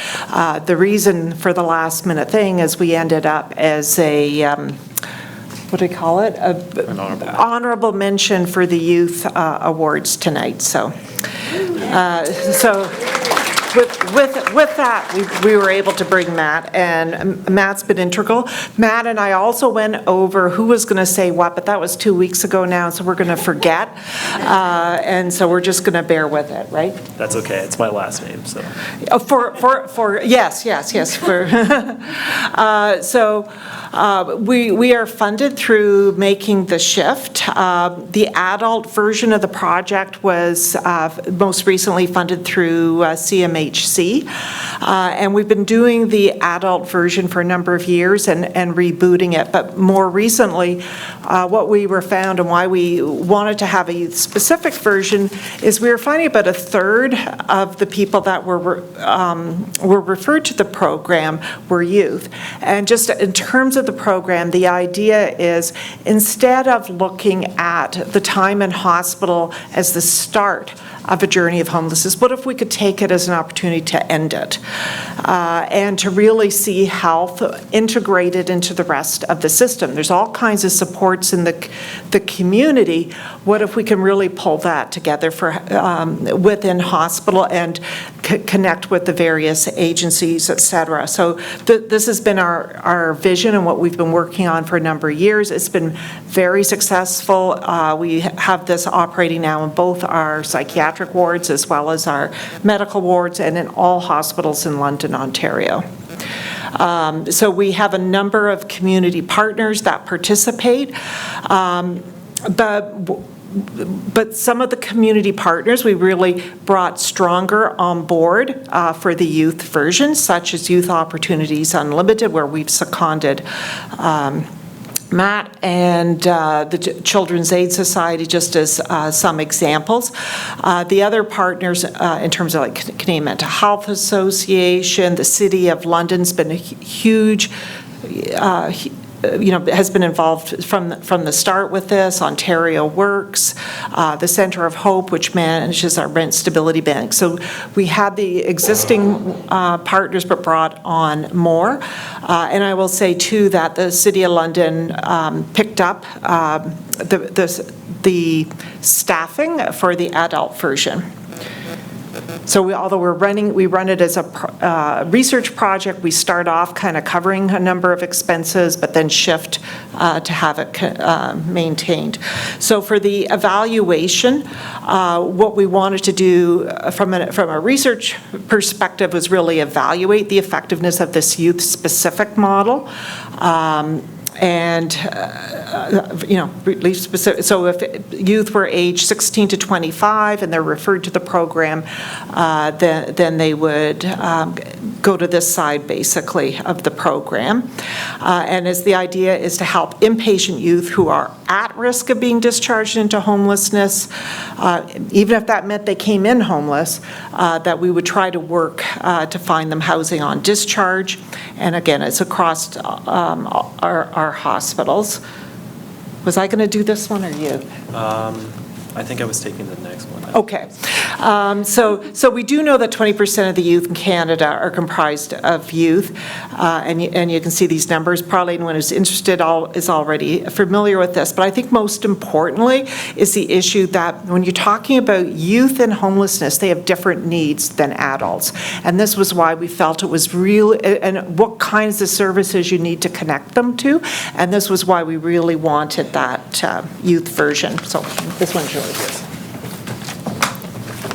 the reason for the last minute thing is we ended up as a, what do we call it? An honorable mention for the youth awards tonight. So, With that, we were able to bring Matt, and Matt's been integral. Matt and I also went over who was going to say what, but that was 2 weeks ago now, so we're going to forget. And so we're just going to bear with it, right? That's okay. It's my last name, so. Yes. We are funded through Making the Shift. The adult version of the project was most recently funded through CMHC. And we've been doing the adult version for a number of years and rebooting it. But more recently, what we were found and why we wanted to have a youth-specific version is we were finding about a third of the people that were referred to the program were youth. And just in terms of the program, the idea is instead of looking at the time in hospital as the start of a journey of homelessness, what if we could take it as an opportunity to end it and to really see health integrated into the rest of the system? There's all kinds of supports in the community. What if we can really pull that together for within hospital and connect with the various agencies, et cetera? So this has been our vision and what we've been working on for a number of years. It's been very successful. We have this operating now in both our psychiatric wards as well as our medical wards and in all hospitals in London, Ontario. So we have a number of community partners that participate. But some of the community partners we really brought stronger on board for the youth version, such as Youth Opportunities Unlimited, where we've seconded Matt and the Children's Aid Society, just as some examples. The other partners in terms of like Canadian Mental Health Association, the City of London's been a huge has been involved from the start with this. Ontario Works, the Centre of Hope, which manages our rent stability bank. So we had the existing partners, but brought on more. And I will say too that the City of London picked up the staffing for the adult version. So although we run it as a research project, we start off kind of covering a number of expenses, but then shift to have it maintained. So for the evaluation, what we wanted to do from a research perspective was really evaluate the effectiveness of this youth-specific model. And, really specific, so if youth were age 16 to 25 and they're referred to the program, then they would go to this side, basically, of the program. And as the idea is to help inpatient youth who are at risk of being discharged into homelessness, even if that meant they came in homeless, that we would try to work to find them housing on discharge. And again, it's across our hospitals. Was I going to do this one or you? I think I was taking the next one. Okay. So we do know that 20% of the youth in Canada are comprised of youth, and you can see these numbers. Probably anyone who's interested is already familiar with this, but I think most importantly is the issue that when you're talking about youth and homelessness, they have different needs than adults. And this was why we felt it was real, and what kinds of services you need to connect them to, and this was why we really wanted that youth version. So this one's really good.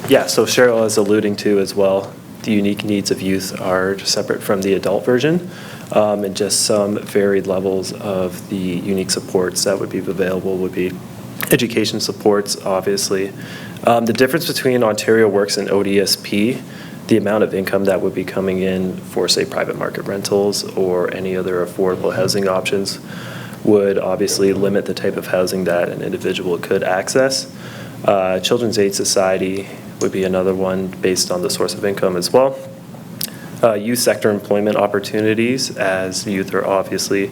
Yeah, so Cheryl is alluding to as well, the unique needs of youth are separate from the adult version, and just some varied levels of the unique supports that would be available would be education supports, obviously. The difference between Ontario Works and ODSP, the amount of income that would be coming in for, say, private market rentals or any other affordable housing options would obviously limit the type of housing that an individual could access. Children's Aid Society would be another one based on the source of income as well. Youth sector employment opportunities, as youth are obviously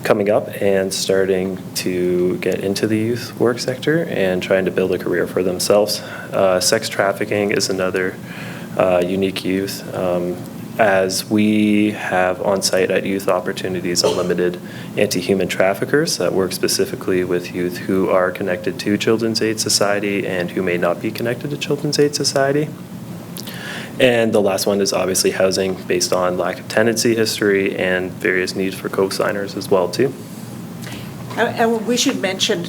coming up and starting to get into the youth work sector and trying to build a career for themselves. Sex trafficking is another unique youth. As we have on-site at Youth Opportunities Unlimited anti-human traffickers that work specifically with youth who are connected to Children's Aid Society and who may not be connected to Children's Aid Society. And the last one is obviously housing based on lack of tenancy history and various needs for co-signers as well too. And we should mention,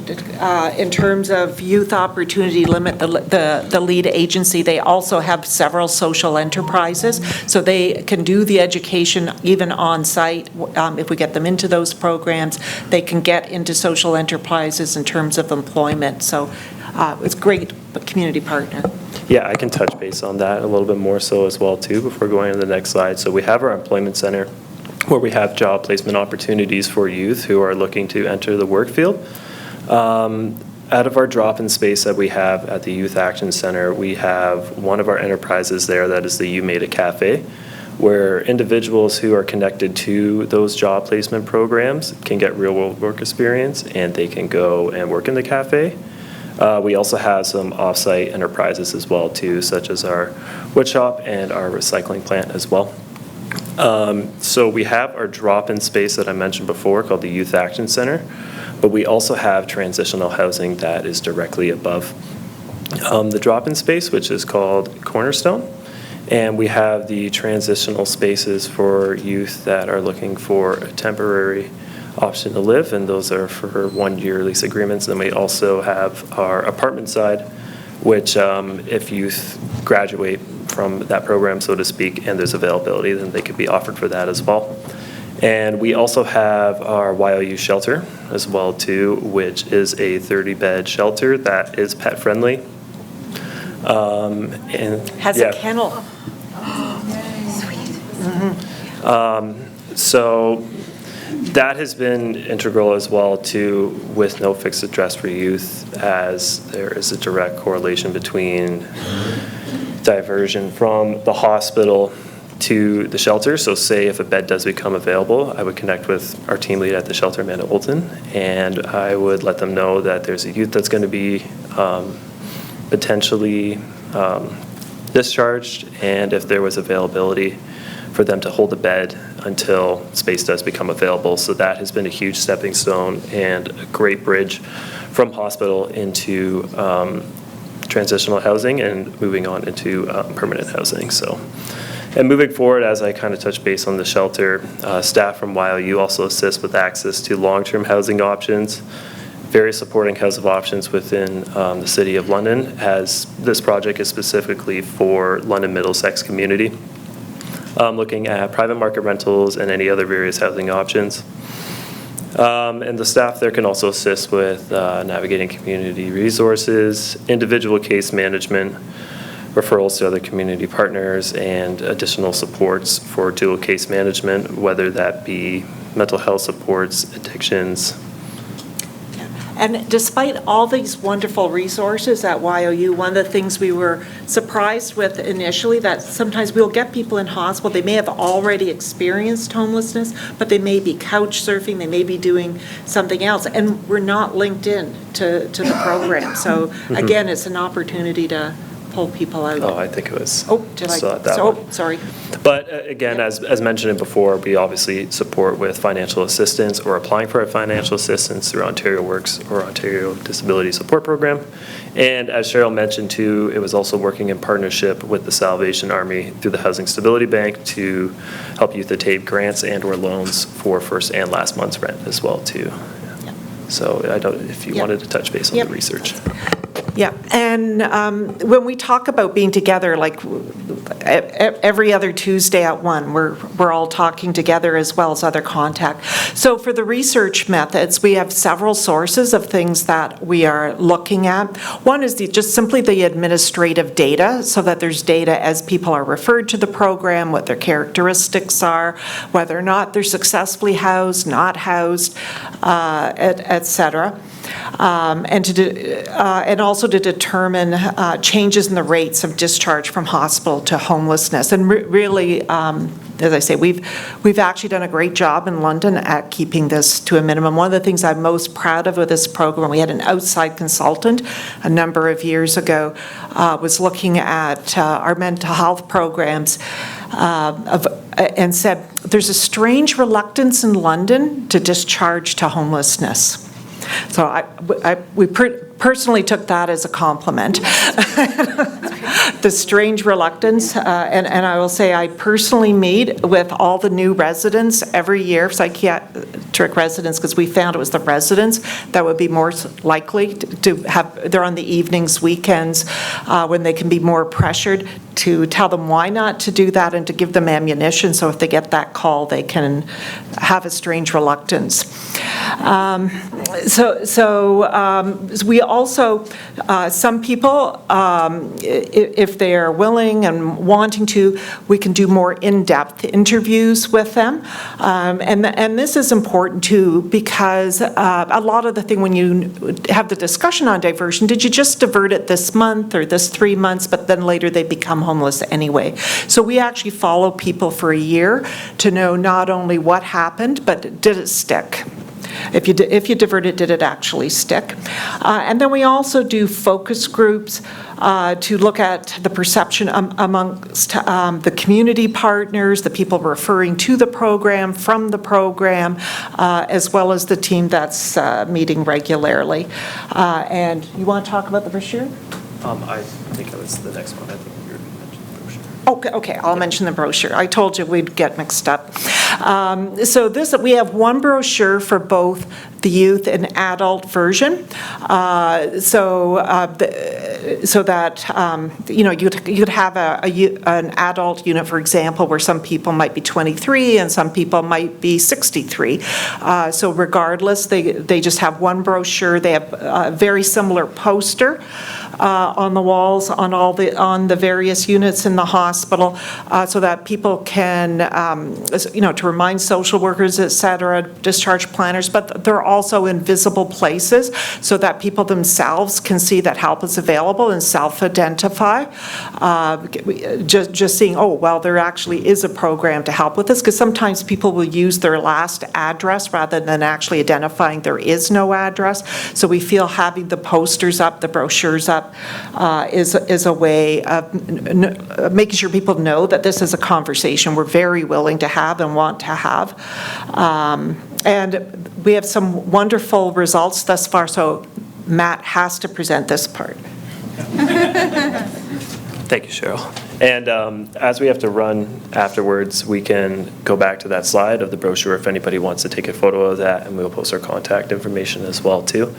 in terms of Youth Opportunity Limit, the lead agency, they also have several social enterprises, so they can do the education even on-site. If we get them into those programs, they can get into social enterprises in terms of employment. So it's great, but community partner. Yeah, I can touch base on that a little bit more so as well too before going to the next slide. So we have our employment center, where we have job placement opportunities for youth who are looking to enter the work field. Out of our drop-in space that we have at the Youth Action Center, we have one of our enterprises there that is the You Made a Cafe, where individuals who are connected to those job placement programs can get real-world work experience and they can go and work in the cafe. We also have some off-site enterprises as well too, such as our wood shop and our recycling plant as well. So we have our drop-in space that I mentioned before called the Youth Action Center, but we also have transitional housing that is directly above the drop-in space, which is called Cornerstone. And we have the transitional spaces for youth that are looking for a temporary option to live, and those are for 1-year lease agreements. And we also have our apartment side, which if youth graduate from that program, so to speak, and there's availability, then they could be offered for that as well. And we also have our YOU shelter as well too, which is a 30-bed shelter that is pet friendly. And has a kennel. So that has been integral as well too with No Fixed Address for Youth, as there is a direct correlation between diversion from the hospital to the shelter. So say if a bed does become available, I would connect with our team lead at the shelter, Amanda Olton, and I would let them know that there's a youth that's going to be potentially discharged, and if there was availability for them to hold a bed until space does become available. So that has been a huge stepping stone and a great bridge from hospital into transitional housing and moving on into permanent housing. So, and moving forward, as I kind of touch base on the shelter, staff from YOU also assist with access to long-term housing options, various supporting housing options within the City of London, as this project is specifically for London Middlesex community, looking at private market rentals and any other various housing options. And the staff there can also assist with navigating community resources, individual case management, referrals to other community partners, and additional supports for dual case management, whether that be mental health supports, addictions. And despite all these wonderful resources at YOU, one of the things we were surprised with initially, that sometimes we'll get people in hospital, they may have already experienced homelessness, but they may be couch surfing, they may be doing something else, and we're not linked in to the program. So again, it's an opportunity to pull people out. Oh, I think it was. Oh, did I? Sorry. But again, as mentioned before, we obviously support with financial assistance or applying for a financial assistance through Ontario Works or Ontario Disability Support Program. And as Cheryl mentioned too, it was also working in partnership with the Salvation Army through the Housing Stability Bank to help youth attain grants and or loans for first and last month's rent as well too. Yeah. So I don't, if you wanted to touch base on the research. Yeah, and when we talk about being together, like every other Tuesday at 1, we're all talking together as well as other contact. So for the research methods, we have several sources of things that we are looking at. One is just simply the administrative data, so that there's data as people are referred to the program, what their characteristics are, whether or not they're successfully housed, not housed, et cetera. And also to determine changes in the rates of discharge from hospital to homelessness. And really, as I say, we've actually done a great job in London at keeping this to a minimum. One of the things I'm most proud of with this program, we had an outside consultant a number of years ago, was looking at our mental health programs and said, there's a strange reluctance in London to discharge to homelessness. So we personally took that as a compliment, the strange reluctance. And I will say I personally meet with all the new residents every year, psychiatric residents, because we found it was the residents that would be more likely to have, they're on the evenings, weekends, when they can be more pressured, to tell them why not to do that and to give them ammunition, so if they get that call, they can have a strange reluctance. So we also, some people, if they are willing and wanting to, we can do more in-depth interviews with them. And this is important too, because a lot of the thing when you have the discussion on diversion, did you just divert it this month or this 3 months, but then later they become homeless anyway. So we actually follow people for a year to know not only what happened, but did it stick? If you divert it, did it actually stick? And then we also do focus groups to look at the perception amongst the community partners, the people referring to the program, from the program, as well as the team that's meeting regularly. And you want to talk about the brochure? I think that was the next one. I think you mentioned the brochure. Okay, I'll mention the brochure. I told you we'd get mixed up. So we have one brochure for both the youth and adult version, so that you'd have an adult unit, for example, where some people might be 23 and some people might be 63. So regardless, they just have one brochure. They have a very similar poster on the walls on the various units in the hospital, so that people can, to remind social workers, et cetera, discharge planners, but they're also in visible places so that people themselves can see that help is available and self-identify. Just seeing, oh, well, there actually is a program to help with this, because sometimes people will use their last address rather than actually identifying there is no address. So we feel having the posters up, the brochures up, is a way of making sure people know that this is a conversation we're very willing to have and want to have. And we have some wonderful results thus far, so Matt has to present this part. Thank you, Cheryl. And as we have to run afterwards, we can go back to that slide of the brochure if anybody wants to take a photo of that, and we'll post our contact information as well, too.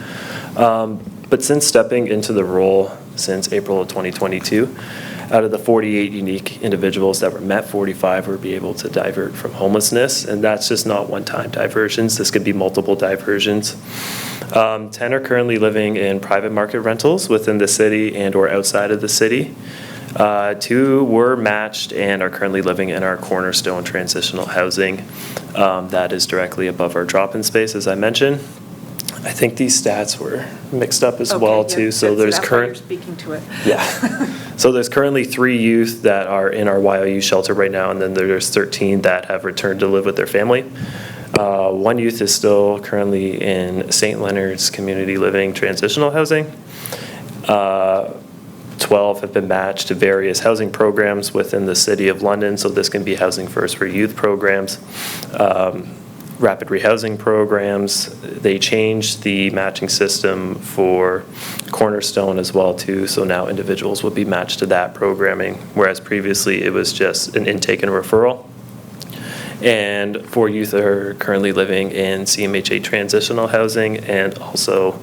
But since stepping into the role since April of 2022, out of the 48 unique individuals that were met, 45 were be able to divert from homelessness, and that's just not one-time diversions. This could be multiple diversions. 10 are currently living in private market rentals within the city and or outside of the city. 2 were matched and are currently living in our Cornerstone transitional housing that is directly above our drop-in space, as I mentioned. I think these stats were mixed up as well, too. So there's current. Speaking to it. Yeah. So there's currently 3 youth that are in our YOU shelter right now, and then there's 13 that have returned to live with their family. 1 youth is still currently in St. Leonard's Community Living Transitional Housing. 12 have been matched to various housing programs within the City of London, so this can be Housing First for Youth programs, rapid rehousing programs. They changed the matching system for Cornerstone as well, too, so now individuals will be matched to that programming, whereas previously it was just an intake and referral. And 4 youth are currently living in CMHA transitional housing, and also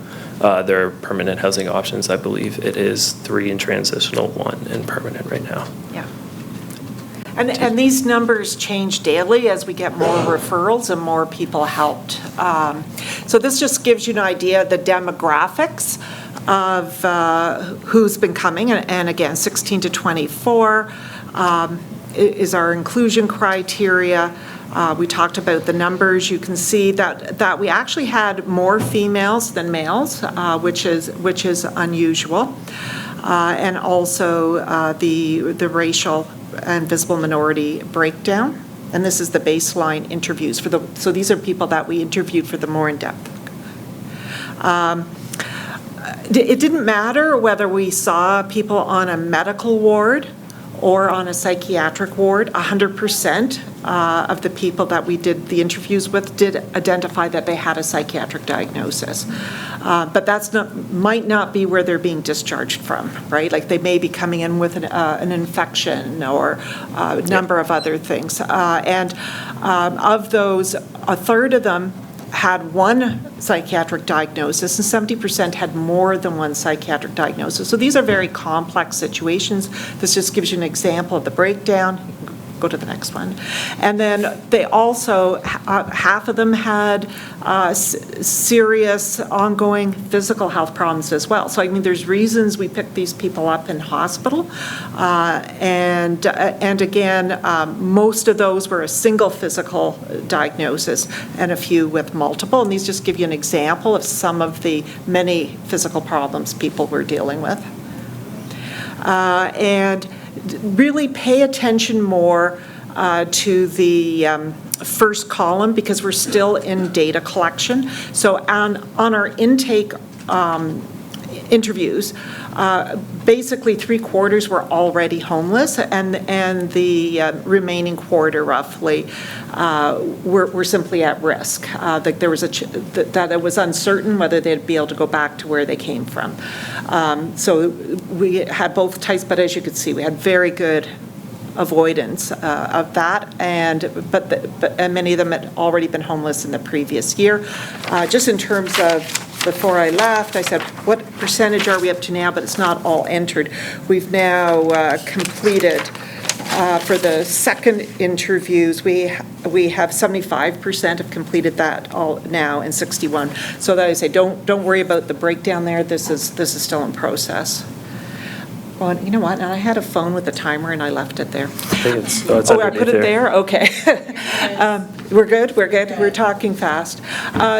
their permanent housing options. I believe it is 3 in transitional, 1 in permanent right now. Yeah. And these numbers change daily as we get more referrals and more people helped. So this just gives you an idea of the demographics of who's been coming. And again, 16 to 24 is our inclusion criteria. We talked about the numbers. You can see that we actually had more females than males, which is unusual, and also the racial and visible minority breakdown. And this is the baseline interviews for so these are people that we interviewed for the more in-depth. It didn't matter whether we saw people on a medical ward or on a psychiatric ward. 100% of the people that we did the interviews with did identify that they had a psychiatric diagnosis. But that's might not be where they're being discharged from, right? Like they may be coming in with an infection or a number of other things. And of those, a third of them had one psychiatric diagnosis, and 70% had more than one psychiatric diagnosis. So these are very complex situations. This just gives you an example of the breakdown. Go to the next one. And then they also, half of them had serious ongoing physical health problems as well. So I mean, there's reasons we picked these people up in hospital. And again, most of those were a single physical diagnosis and a few with multiple. And these just give you an example of some of the many physical problems people were dealing with. And really pay attention more to the first column because we're still in data collection. So on our intake interviews, basically 3/4 were already homeless, and the remaining quarter, roughly, were simply at risk. That there was that it was uncertain whether they'd be able to go back to where they came from. So we had both types, but as you could see, we had very good avoidance of that, and many of them had already been homeless in the previous year. Just in terms of, before I left, I said, what percentage are we up to now? But it's not all entered. We've now completed, for the second interviews, we have 75% have completed that all now, and 61. So that I say, don't worry about the breakdown there. This is still in process. Well, you know what? And I had a phone with a timer, and I left it there. I put it there? Okay. We're good? We're good? We're talking fast.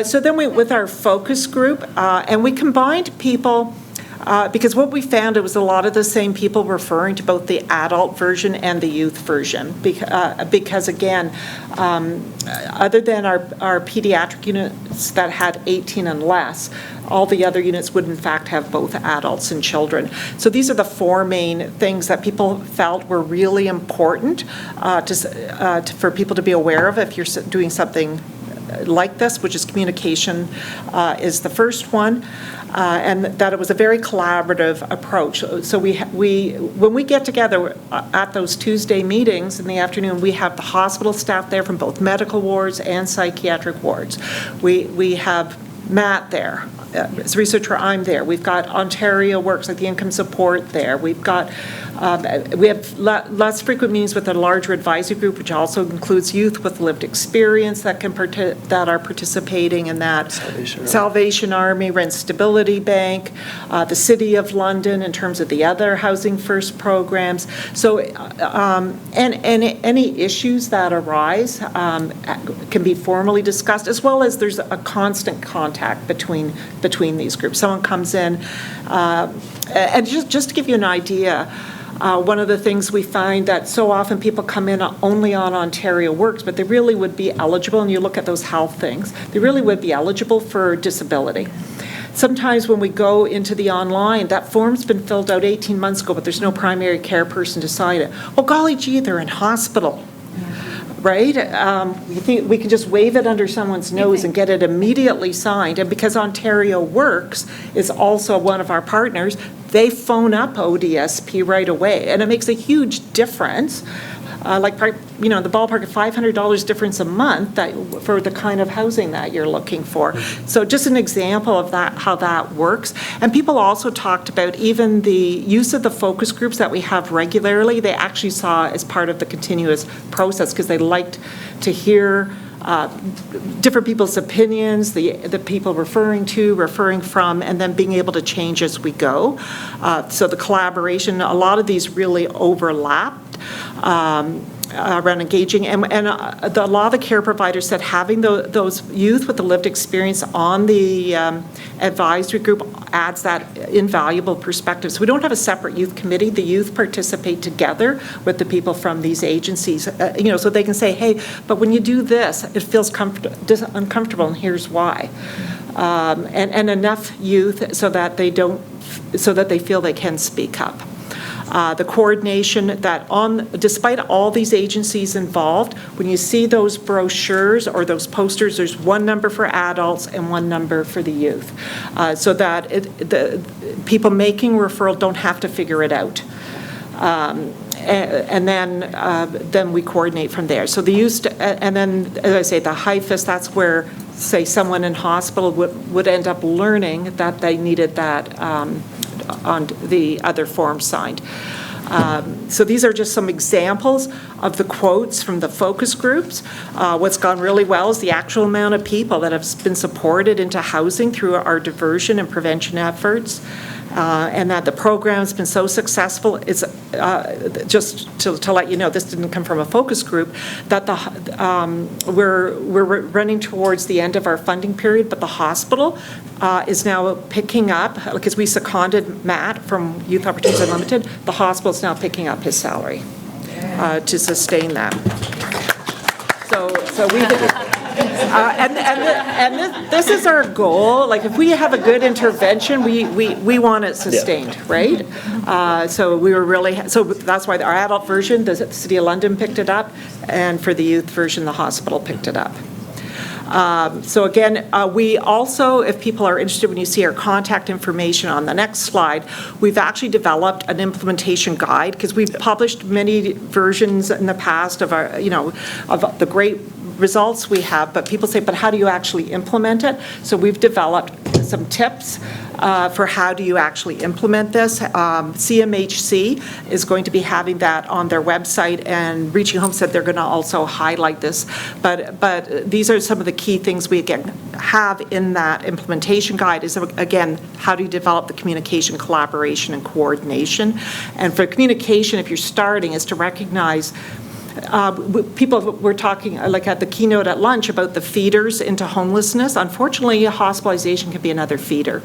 So then with our focus group, and we combined people, because what we found, it was a lot of the same people referring to both the adult version and the youth version. Because again, other than our pediatric units that had 18 and less, all the other units would in fact have both adults and children. So these are the 4 main things that people felt were really important for people to be aware of if you're doing something like this, which is communication is the first one, and that it was a very collaborative approach. So when we get together at those Tuesday meetings in the afternoon, we have the hospital staff there from both medical wards and psychiatric wards. We have Matt there. As a researcher, I'm there. We've got Ontario Works, like the income support there. We have less frequent meetings with a larger advisory group, which also includes youth with lived experience that are participating in that. Salvation Army, Rent Stability Bank, the City of London in terms of the other Housing First programs. So, and any issues that arise can be formally discussed, as well as there's a constant contact between these groups. Someone comes in, and just to give you an idea, one of the things we find that so often people come in only on Ontario Works, but they really would be eligible, and you look at those health things, they really would be eligible for disability. Sometimes when we go into the online, that form's been filled out 18 months ago, but there's no primary care person to sign it. Oh, golly gee, they're in hospital. Right? You think we can just wave it under someone's nose and get it immediately signed. And because Ontario Works is also one of our partners, they phone up ODSP right away. And it makes a huge difference, the ballpark of $500 difference a month for the kind of housing that you're looking for. So just an example of that, how that works. And people also talked about even the use of the focus groups that we have regularly. They actually saw as part of the continuous process because they liked to hear different people's opinions, the people referring from, and then being able to change as we go. So the collaboration, a lot of these really overlapped around engaging. And a lot of the care providers said having those youth with the lived experience on the advisory group adds that invaluable perspective. So we don't have a separate youth committee. The youth participate together with the people from these agencies, so they can say, hey, but when you do this, it feels uncomfortable, and here's why. And enough youth so that they feel they can speak up. The coordination that despite all these agencies involved, when you see those brochures or those posters, there's one number for adults and one number for the youth, so that the people making referral don't have to figure it out. And then we coordinate from there. So the use, and then, as I say, the HIFIS, that's where, say, someone in hospital would end up learning that they needed that on the other form signed. So these are just some examples of the quotes from the focus groups. What's gone really well is the actual amount of people that have been supported into housing through our diversion and prevention efforts. And that the program's been so successful. It's just to let you know, this didn't come from a focus group, that we're running towards the end of our funding period, but the hospital is now picking up, because we seconded Matt from Youth Opportunities Unlimited, the hospital is now picking up his salary to sustain that. So we did. And this is our goal. Like, if we have a good intervention, we want it sustained, right? So we were really, so that's why our adult version, the City of London picked it up, and for the youth version, the hospital picked it up. So again, we also, if people are interested, when you see our contact information on the next slide, we've actually developed an implementation guide, because we've published many versions in the past of our, of the great results we have, but people say, but how do you actually implement it? So we've developed some tips for how do you actually implement this. CMHC is going to be having that on their website, and Reaching Home said they're going to also highlight this. But these are some of the key things we again have in that implementation guide is, again, how do you develop the communication, collaboration, and coordination. And for communication, if you're starting, is to recognize people were talking, like at the keynote at lunch, about the feeders into homelessness. Unfortunately, hospitalization can be another feeder,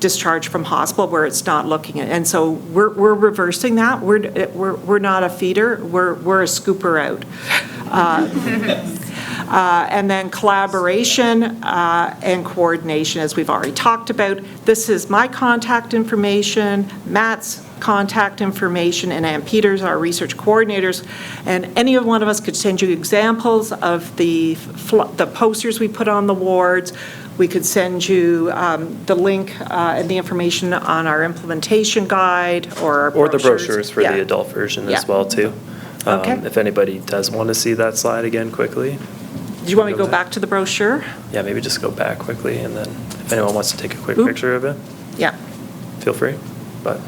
discharge from hospital where it's not looking at. And so we're reversing that. We're not a feeder. We're a scooper out. And then collaboration and coordination, as we've already talked about. This is my contact information, Matt's contact information, and Ann Peters, our research coordinators, and any one of us could send you examples of the posters we put on the wards. We could send you the link and the information on our implementation guide or our Or the brochures for the adult version as Yeah. well, too. Okay. If anybody does want to see that slide again quickly. Do you want me to go back to the brochure? Yeah, maybe just go back quickly, and then if anyone wants to take a quick Oop. picture of it, Yeah, feel free. But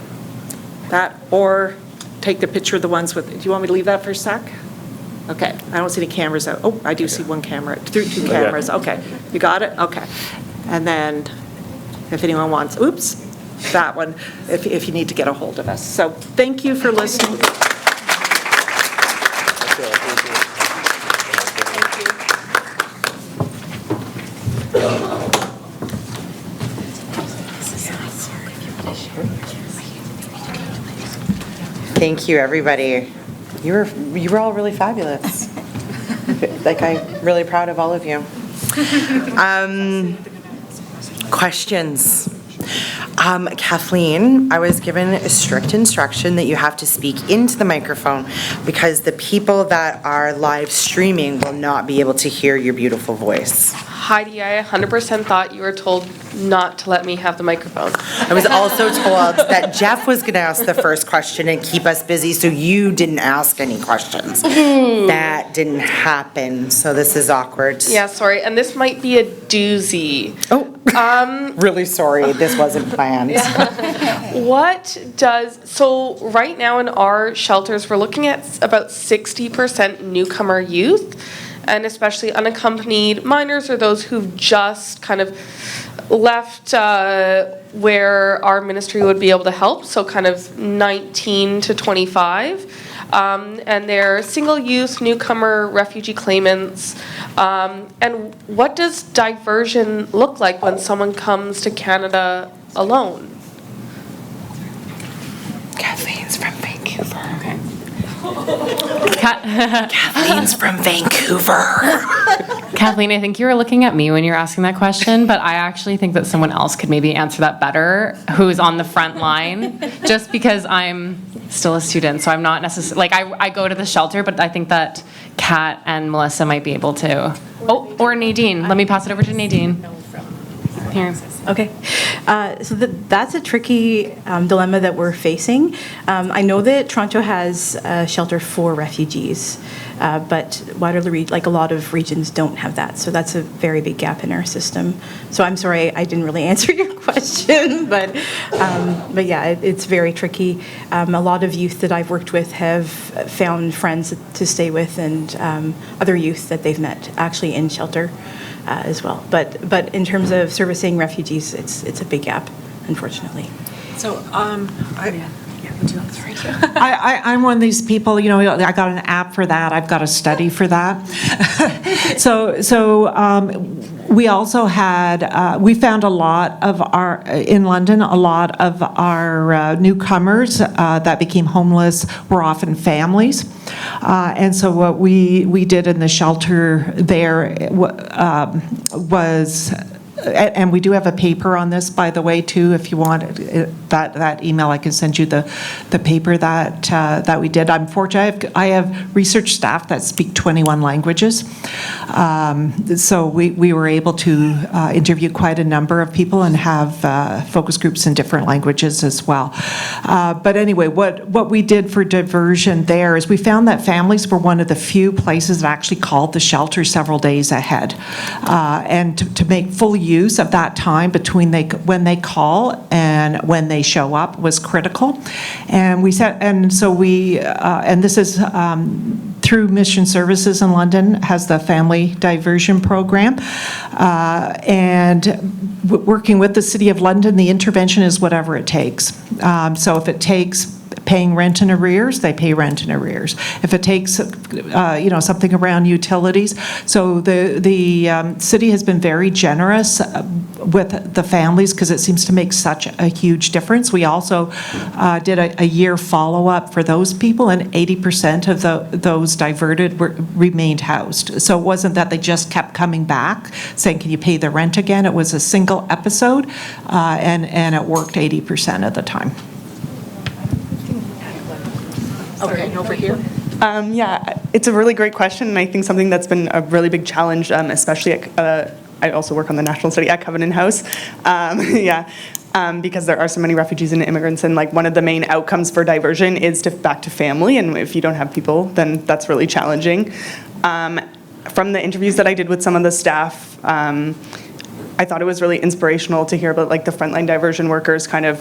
that, or take the picture of the ones with, do you want me to leave that for a sec? Okay, I don't see any cameras out. Oh, I do see one camera, two cameras, okay. You got it? Okay. And then if anyone wants, oops, that one, if you need to get a hold of us. So thank you for listening. Thank you, everybody. You were all really fabulous. Like, I'm really proud of all of you. Questions? Kathleen, I was given a strict instruction that you have to speak into the microphone because the people that are live streaming will not be able to hear your beautiful voice. Heidi, I 100% thought you were told not to let me have the microphone. I was also told that Jeff was going to ask the first question and keep us busy, so you didn't ask any questions. That didn't happen, so this is awkward. Yeah, sorry, and this might be a doozy. Oh, really sorry, this wasn't planned. So right now in our shelters, we're looking at about 60% newcomer youth, and especially unaccompanied minors or those who've just kind of left where our ministry would be able to help, so kind of 19 to 25. And they're single youth, newcomer, refugee claimants. And what does diversion look like when someone comes to Canada alone? Kathleen's from Vancouver. Okay. Kathleen's from Vancouver. Kathleen, I think you were looking at me when you were asking that question, but I actually think that someone else could maybe answer that better, who's on the front line, just because I'm still a student, so I'm not necessarily, like, I go to the shelter, but I think that Kat and Melissa might be able to. Oh, or Nadine. Let me pass it over to Nadine. Here. Okay. So that's a tricky dilemma that we're facing. I know that Toronto has a shelter for refugees, but Waterloo, like a lot of regions, don't have that. So that's a very big gap in our system. So I'm sorry I didn't really answer your question, but yeah, it's very tricky. A lot of youth that I've worked with have found friends to stay with and other youth that they've met actually in shelter. As well, but in terms of servicing refugees, it's a big gap, unfortunately. So I'm one of these people, you know, I got an app for that, I've got a study for that. We also had, we found a lot of in London, a lot of our newcomers that became homeless were often families. And so what we did in the shelter there was, and we do have a paper on this, by the way, too, if you want that email, I can send you the paper that we did. I'm fortunate, I have research staff that speak 21 languages. So we were able to interview quite a number of people and have focus groups in different languages as well. But anyway, what we did for diversion there is we found that families were one of the few places that actually called the shelter several days ahead. And to make full use of that time between when they call and when they show up was critical. And we said, and so we, and this is through Mission Services in London, has the family diversion program. And working with the City of London, the intervention is whatever it takes. So if it takes paying rent in arrears, they pay rent in arrears. If it takes, something around utilities. So the city has been very generous with the families because it seems to make such a huge difference. We also did a year follow-up for those people, and 80% of those diverted remained housed. So it wasn't that they just kept coming back saying, can you pay the rent again? It was a single episode, and it worked 80% of the time. Okay, over here. Yeah, it's a really great question, and I think something that's been a really big challenge, especially at, I also work on the National Study at Covenant House. Because there are so many refugees and immigrants, and like one of the main outcomes for diversion is back to family, and if you don't have people, then that's really challenging. From the interviews that I did with some of the staff, I thought it was really inspirational to hear about like the frontline diversion workers kind of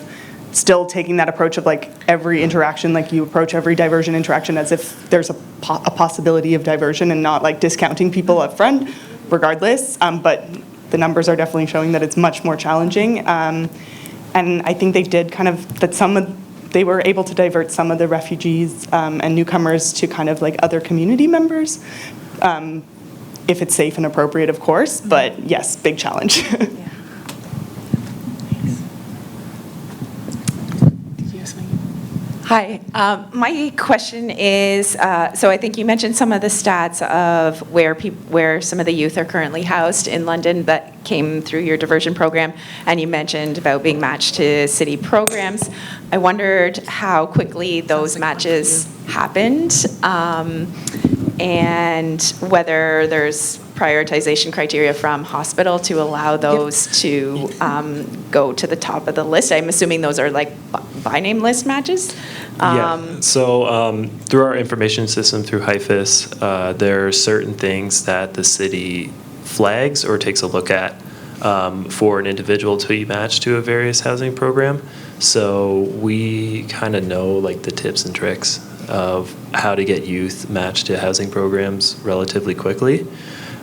still taking that approach of like every interaction, like you approach every diversion interaction as if there's a possibility of diversion and not like discounting people up front regardless. But the numbers are definitely showing that it's much more challenging. And I think they did kind of, they were able to divert some of the refugees and newcomers to kind of like other community members, if it's safe and appropriate, of course, but yes, big challenge. Hi, my question is, so I think you mentioned some of the stats of where some of the youth are currently housed in London that came through your diversion program, and you mentioned about being matched to city programs. I wondered how quickly those matches happened, and whether there's prioritization criteria from hospital to allow those to go to the top of the list. I'm assuming those are like by name list matches? So through our information system, through HIFIS, there are certain things that the city flags or takes a look at for an individual to be matched to a various housing program. So we kind of know like the tips and tricks of how to get youth matched to housing programs relatively quickly.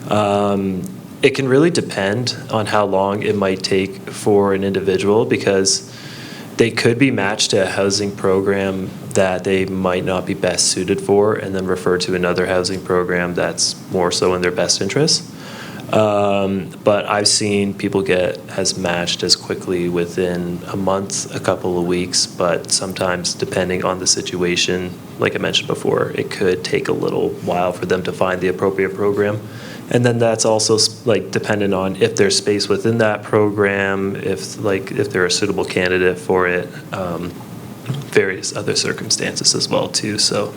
It can really depend on how long it might take for an individual, because they could be matched to a housing program that they might not be best suited for and then referred to another housing program that's more so in their best interest. But I've seen people get as matched as quickly within a month, a couple of weeks, but sometimes depending on the situation, like I mentioned before, it could take a little while for them to find the appropriate program. And then that's also like dependent on if there's space within that program, if they're a suitable candidate for it, various other circumstances as well too. So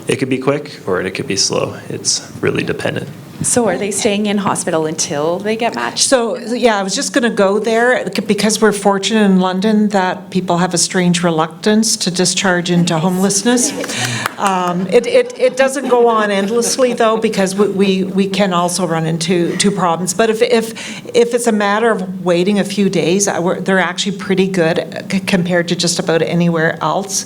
it could be quick or it could be slow. It's really dependent. So are they staying in hospital until they get matched? So, yeah, I was just going to go there, because we're fortunate in London that people have a strange reluctance to discharge into homelessness. It doesn't go on endlessly, though, because we can also run into problems. But if it's a matter of waiting a few days, they're actually pretty good compared to just about anywhere else.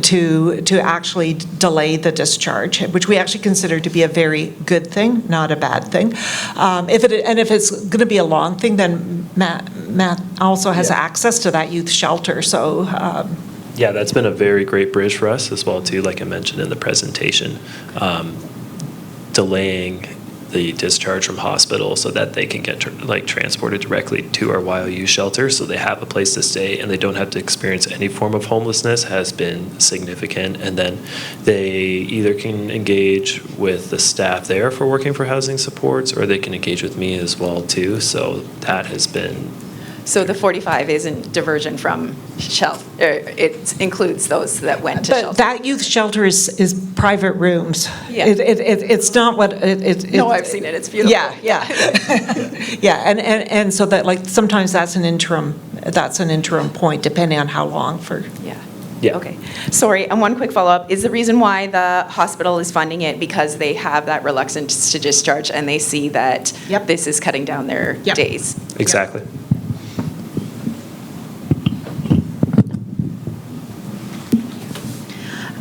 To actually delay the discharge, which we actually consider to be a very good thing, not a bad thing. If it's going to be a long thing, then Matt also has access to that youth shelter. So. Yeah, that's been a very great bridge for us as well too. Like I mentioned in the presentation, delaying the discharge from hospital so that they can get transported directly to our YOU shelter so they have a place to stay and they don't have to experience any form of homelessness has been significant. And then they either can engage with the staff there for working for housing supports, or they can engage with me as well too. So that has been. So the 45 isn't diversion from shelter, it includes those that went to shelter. But that youth shelter is private rooms. Yeah. It's not what it. No, I've seen it, it's beautiful. Yeah. Yeah, and so that like sometimes that's an interim point depending on how long for. Yeah. Okay. Sorry, and one quick follow-up. Is the reason why the hospital is funding it because they have that reluctance to discharge and they see that this is cutting down their days? Exactly.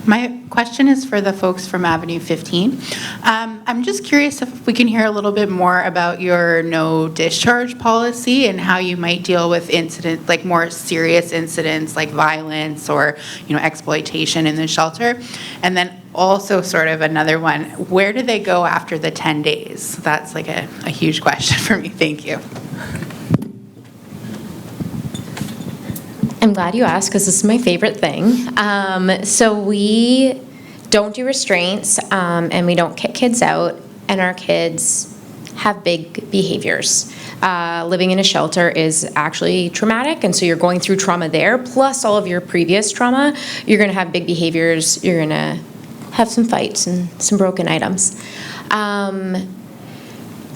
My question is for the folks from Avenue 15. I'm just curious if we can hear a little bit more about your no discharge policy and how you might deal with incidents, like more serious incidents like violence or, exploitation in the shelter. And then also sort of another one, where do they go after the 10 days? That's like a huge question for me. Thank you. I'm glad you asked because this is my favorite thing. So we don't do restraints and we don't kick kids out, and our kids have big behaviors. living in a shelter is actually traumatic, and so you're going through trauma there, plus all of your previous trauma. You're going to have big behaviors. You're going to have some fights and some broken items.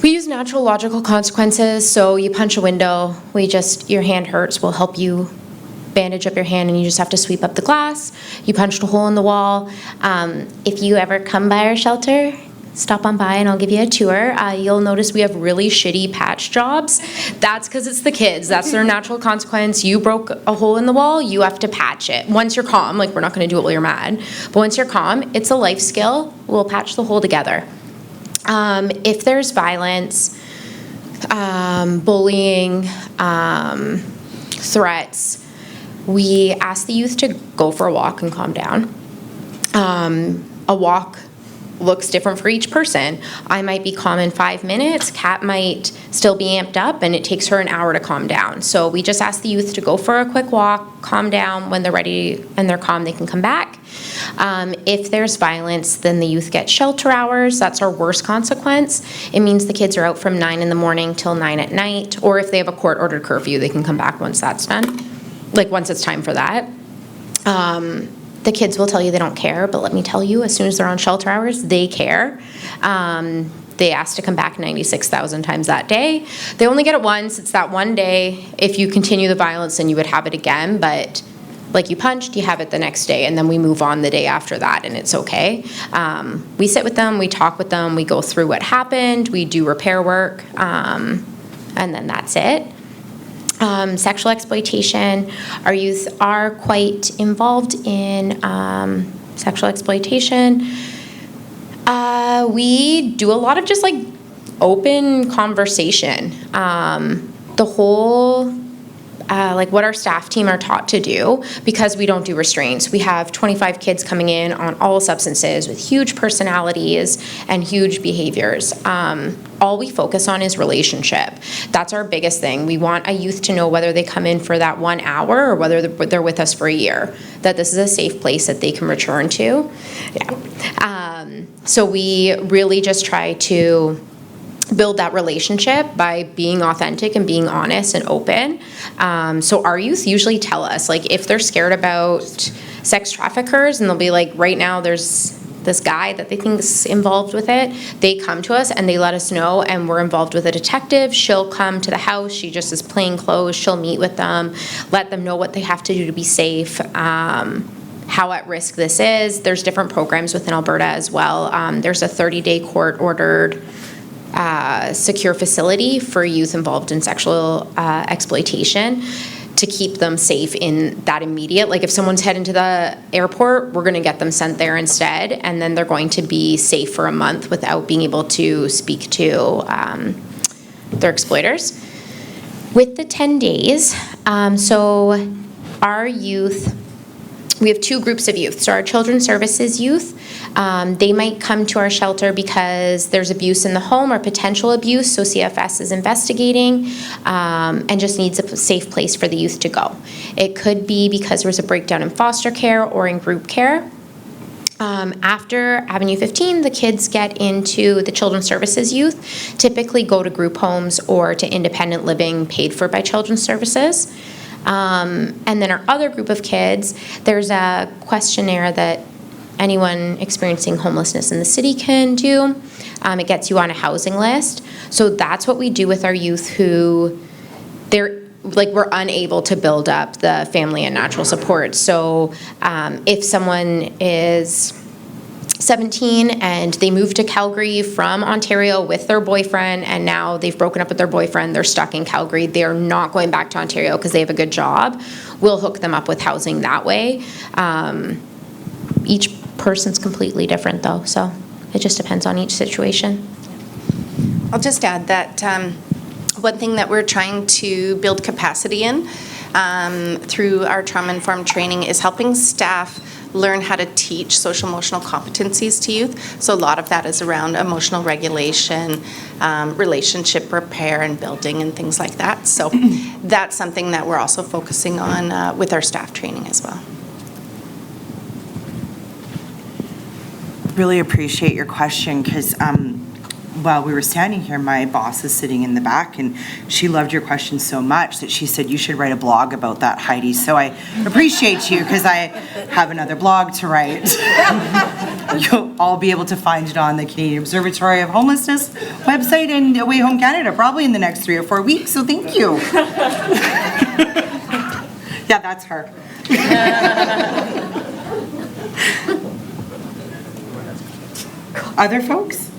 We use natural logical consequences, so you punch a window, your hand hurts, we'll help you bandage up your hand and you just have to sweep up the glass. You punched a hole in the wall. If you ever come by our shelter, stop on by and I'll give you a tour. You'll notice we have really shitty patch jobs. That's because it's the kids. That's their natural consequence. You broke a hole in the wall, you have to patch it. Once you're calm, we're not going to do it while you're mad, but once you're calm, it's a life skill. We'll patch the hole together. If there's violence, bullying, threats, we ask the youth to go for a walk and calm down. A walk looks different for each person. I might be calm in 5 minutes, Kat might still be amped up, and it takes her an hour to calm down. So we just ask the youth to go for a quick walk, calm down. When they're ready and they're calm, they can come back. If there's violence, then the youth get shelter hours. That's our worst consequence. It means the kids are out from 9 in the morning till 9 at night, or if they have a court-ordered curfew, they can come back once that's done, once it's time for that. The kids will tell you they don't care, but let me tell you, as soon as they're on shelter hours, they care. They ask to come back 96,000 times that day. They only get it once. It's that one day. If you continue the violence, then you would have it again, but like you punched, you have it the next day, and then we move on the day after that, and it's okay. We sit with them, we talk with them, we go through what happened, we do repair work, and then that's it. Sexual exploitation. Our youth are quite involved in sexual exploitation. We do a lot of just open conversation. The whole what our staff team are taught to do, because we don't do restraints. We have 25 kids coming in on all substances with huge personalities and huge behaviors. All we focus on is relationship. That's our biggest thing. We want a youth to know whether they come in for that 1 hour or whether they're with us for a year, that this is a safe place that they can return to. Yeah. So we really just try to build that relationship by being authentic and being honest and open. So our youth usually tell us, if they're scared about sex traffickers, and they'll be right now there's this guy that they think is involved with it, they come to us and they let us know, and we're involved with a detective. She'll come to the house, she just is plain clothes, she'll meet with them, let them know what they have to do to be safe, how at risk this is. There's different programs within Alberta as well. There's a 30-day court-ordered secure facility for youth involved in sexual exploitation to keep them safe in that immediate. If someone's heading to the airport, we're going to get them sent there instead, and then they're going to be safe for a month without being able to speak to their exploiters. With the 10 days, so our youth, we have two groups of youth. So our children's services youth, they might come to our shelter because there's abuse in the home or potential abuse, so CFS is investigating and just needs a safe place for the youth to go. It could be because there was a breakdown in foster care or in group care. After Avenue 15, the kids get into the children's services youth, typically go to group homes or to independent living paid for by children's services. And then our other group of kids, there's a questionnaire that anyone experiencing homelessness in the city can do. It gets you on a housing list. So that's what we do with our youth who we're unable to build up the family and natural support. So if someone is 17 and they moved to Calgary from Ontario with their boyfriend, and now they've broken up with their boyfriend, they're stuck in Calgary, they're not going back to Ontario because they have a good job, we'll hook them up with housing that way. Each person's completely different though, so it just depends on each situation. I'll just add that one thing that we're trying to build capacity in through our trauma-informed training is helping staff learn how to teach social emotional competencies to youth. So a lot of that is around emotional regulation, relationship repair and building and things like that. So that's something that we're also focusing on with our staff training as well. Really appreciate your question, because while we were standing here, my boss is sitting in the back, and she loved your question so much that she said you should write a blog about that, Heidi. So I appreciate you, because I have another blog to write. You'll all be able to find it on the Canadian Observatory of Homelessness website and Away Home Canada, probably in the next 3 or 4 weeks, so thank you. Yeah, that's her. Other folks?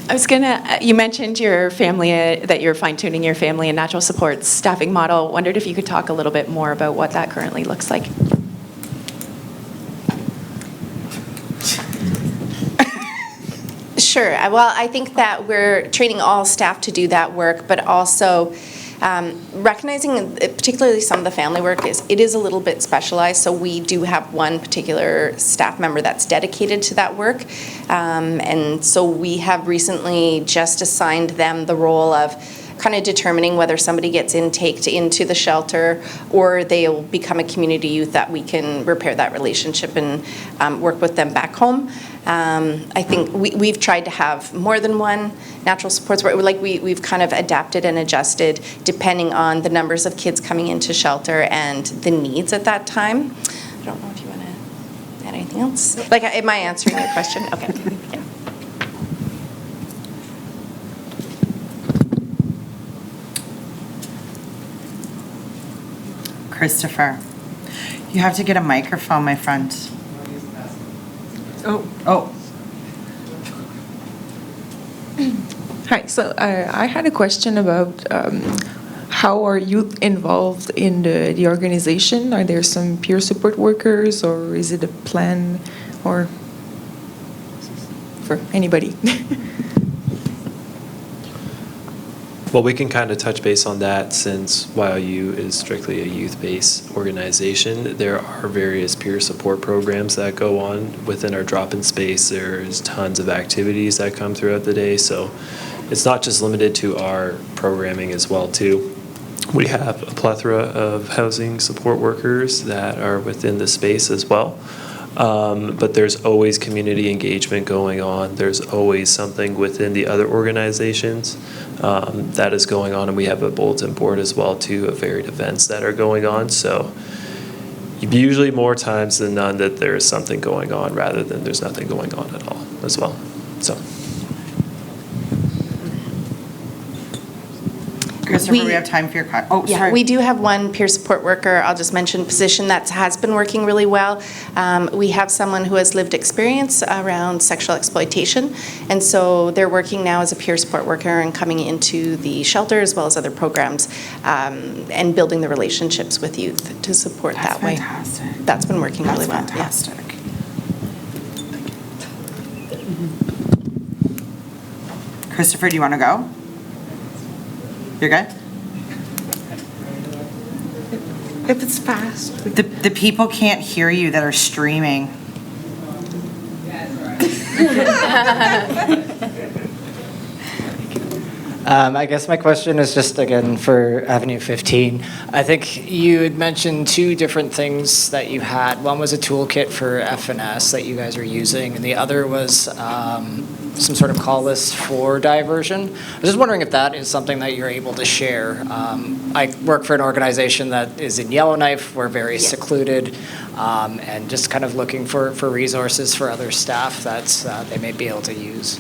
I was gonna, you mentioned your family, that you're fine-tuning your family and natural supports staffing model. Wondered if you could talk a little bit more about what that currently looks like. Sure. Well, I think that we're training all staff to do that work, but also recognizing, particularly some of the family work, it is a little bit specialized. So we do have one particular staff member that's dedicated to that work, and so we have recently just assigned them the role of kind of determining whether somebody gets intaked into the shelter or they'll become a community youth that we can repair that relationship and work with them back home. I think we've tried to have more than one natural supports. We've kind of adapted and adjusted depending on the numbers of kids coming into shelter and the needs at that time. I don't know if you want to add anything else. Am I answering your question? Okay. Yeah. Christopher, you have to get a microphone, my friend. Oh. Hi, so I had a question about how are youth involved in the organization? Are there some peer support workers, or is it a plan, or for anybody? Well, we can kind of touch base on that, since YLU is strictly a youth-based organization. There are various peer support programs that go on within our drop-in space. There's tons of activities that come throughout the day, so it's not just limited to our programming as well, too. We have a plethora of housing support workers that are within the space as well. But there's always community engagement going on. There's always something within the other organizations that is going on, and we have a bulletin board as well too of varied events that are going on. So usually more times than none that there is something going on rather than there's nothing going on at all as well. So. Christopher, we have time for your question. Oh, yeah, sorry. We do have one peer support worker, I'll just mention, position that has been working really well. We have someone who has lived experience around sexual exploitation, and so they're working now as a peer support worker and coming into the shelter as well as other programs, and building the relationships with youth to support that way. That's fantastic. That's been working really well. Fantastic. Yeah. Christopher, do you want to go? You're good? If it's fast. The people can't hear you that are streaming. I guess my question is just, again, for Avenue 15. I think you had mentioned two different things that you had. One was a toolkit for FNS that you guys are using, and the other was some sort of call list for diversion. I was just wondering if that is something that you're able to share. I work for an organization that is in Yellowknife. We're very secluded, and just kind of looking for resources for other staff that they may be able to use.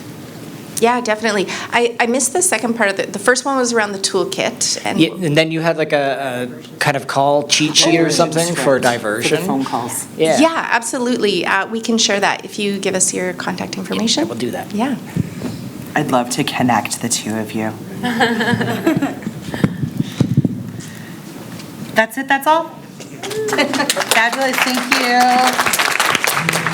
Yeah, definitely. I missed the second part of the first one was around the toolkit. And then you had like a kind of call cheat sheet or something for diversion. For the phone calls. Yeah, absolutely. We can share that if you give us your contact information. Yeah, we'll do that. Yeah. I'd love to connect the two of you. That's it, that's all? Fabulous, thank you.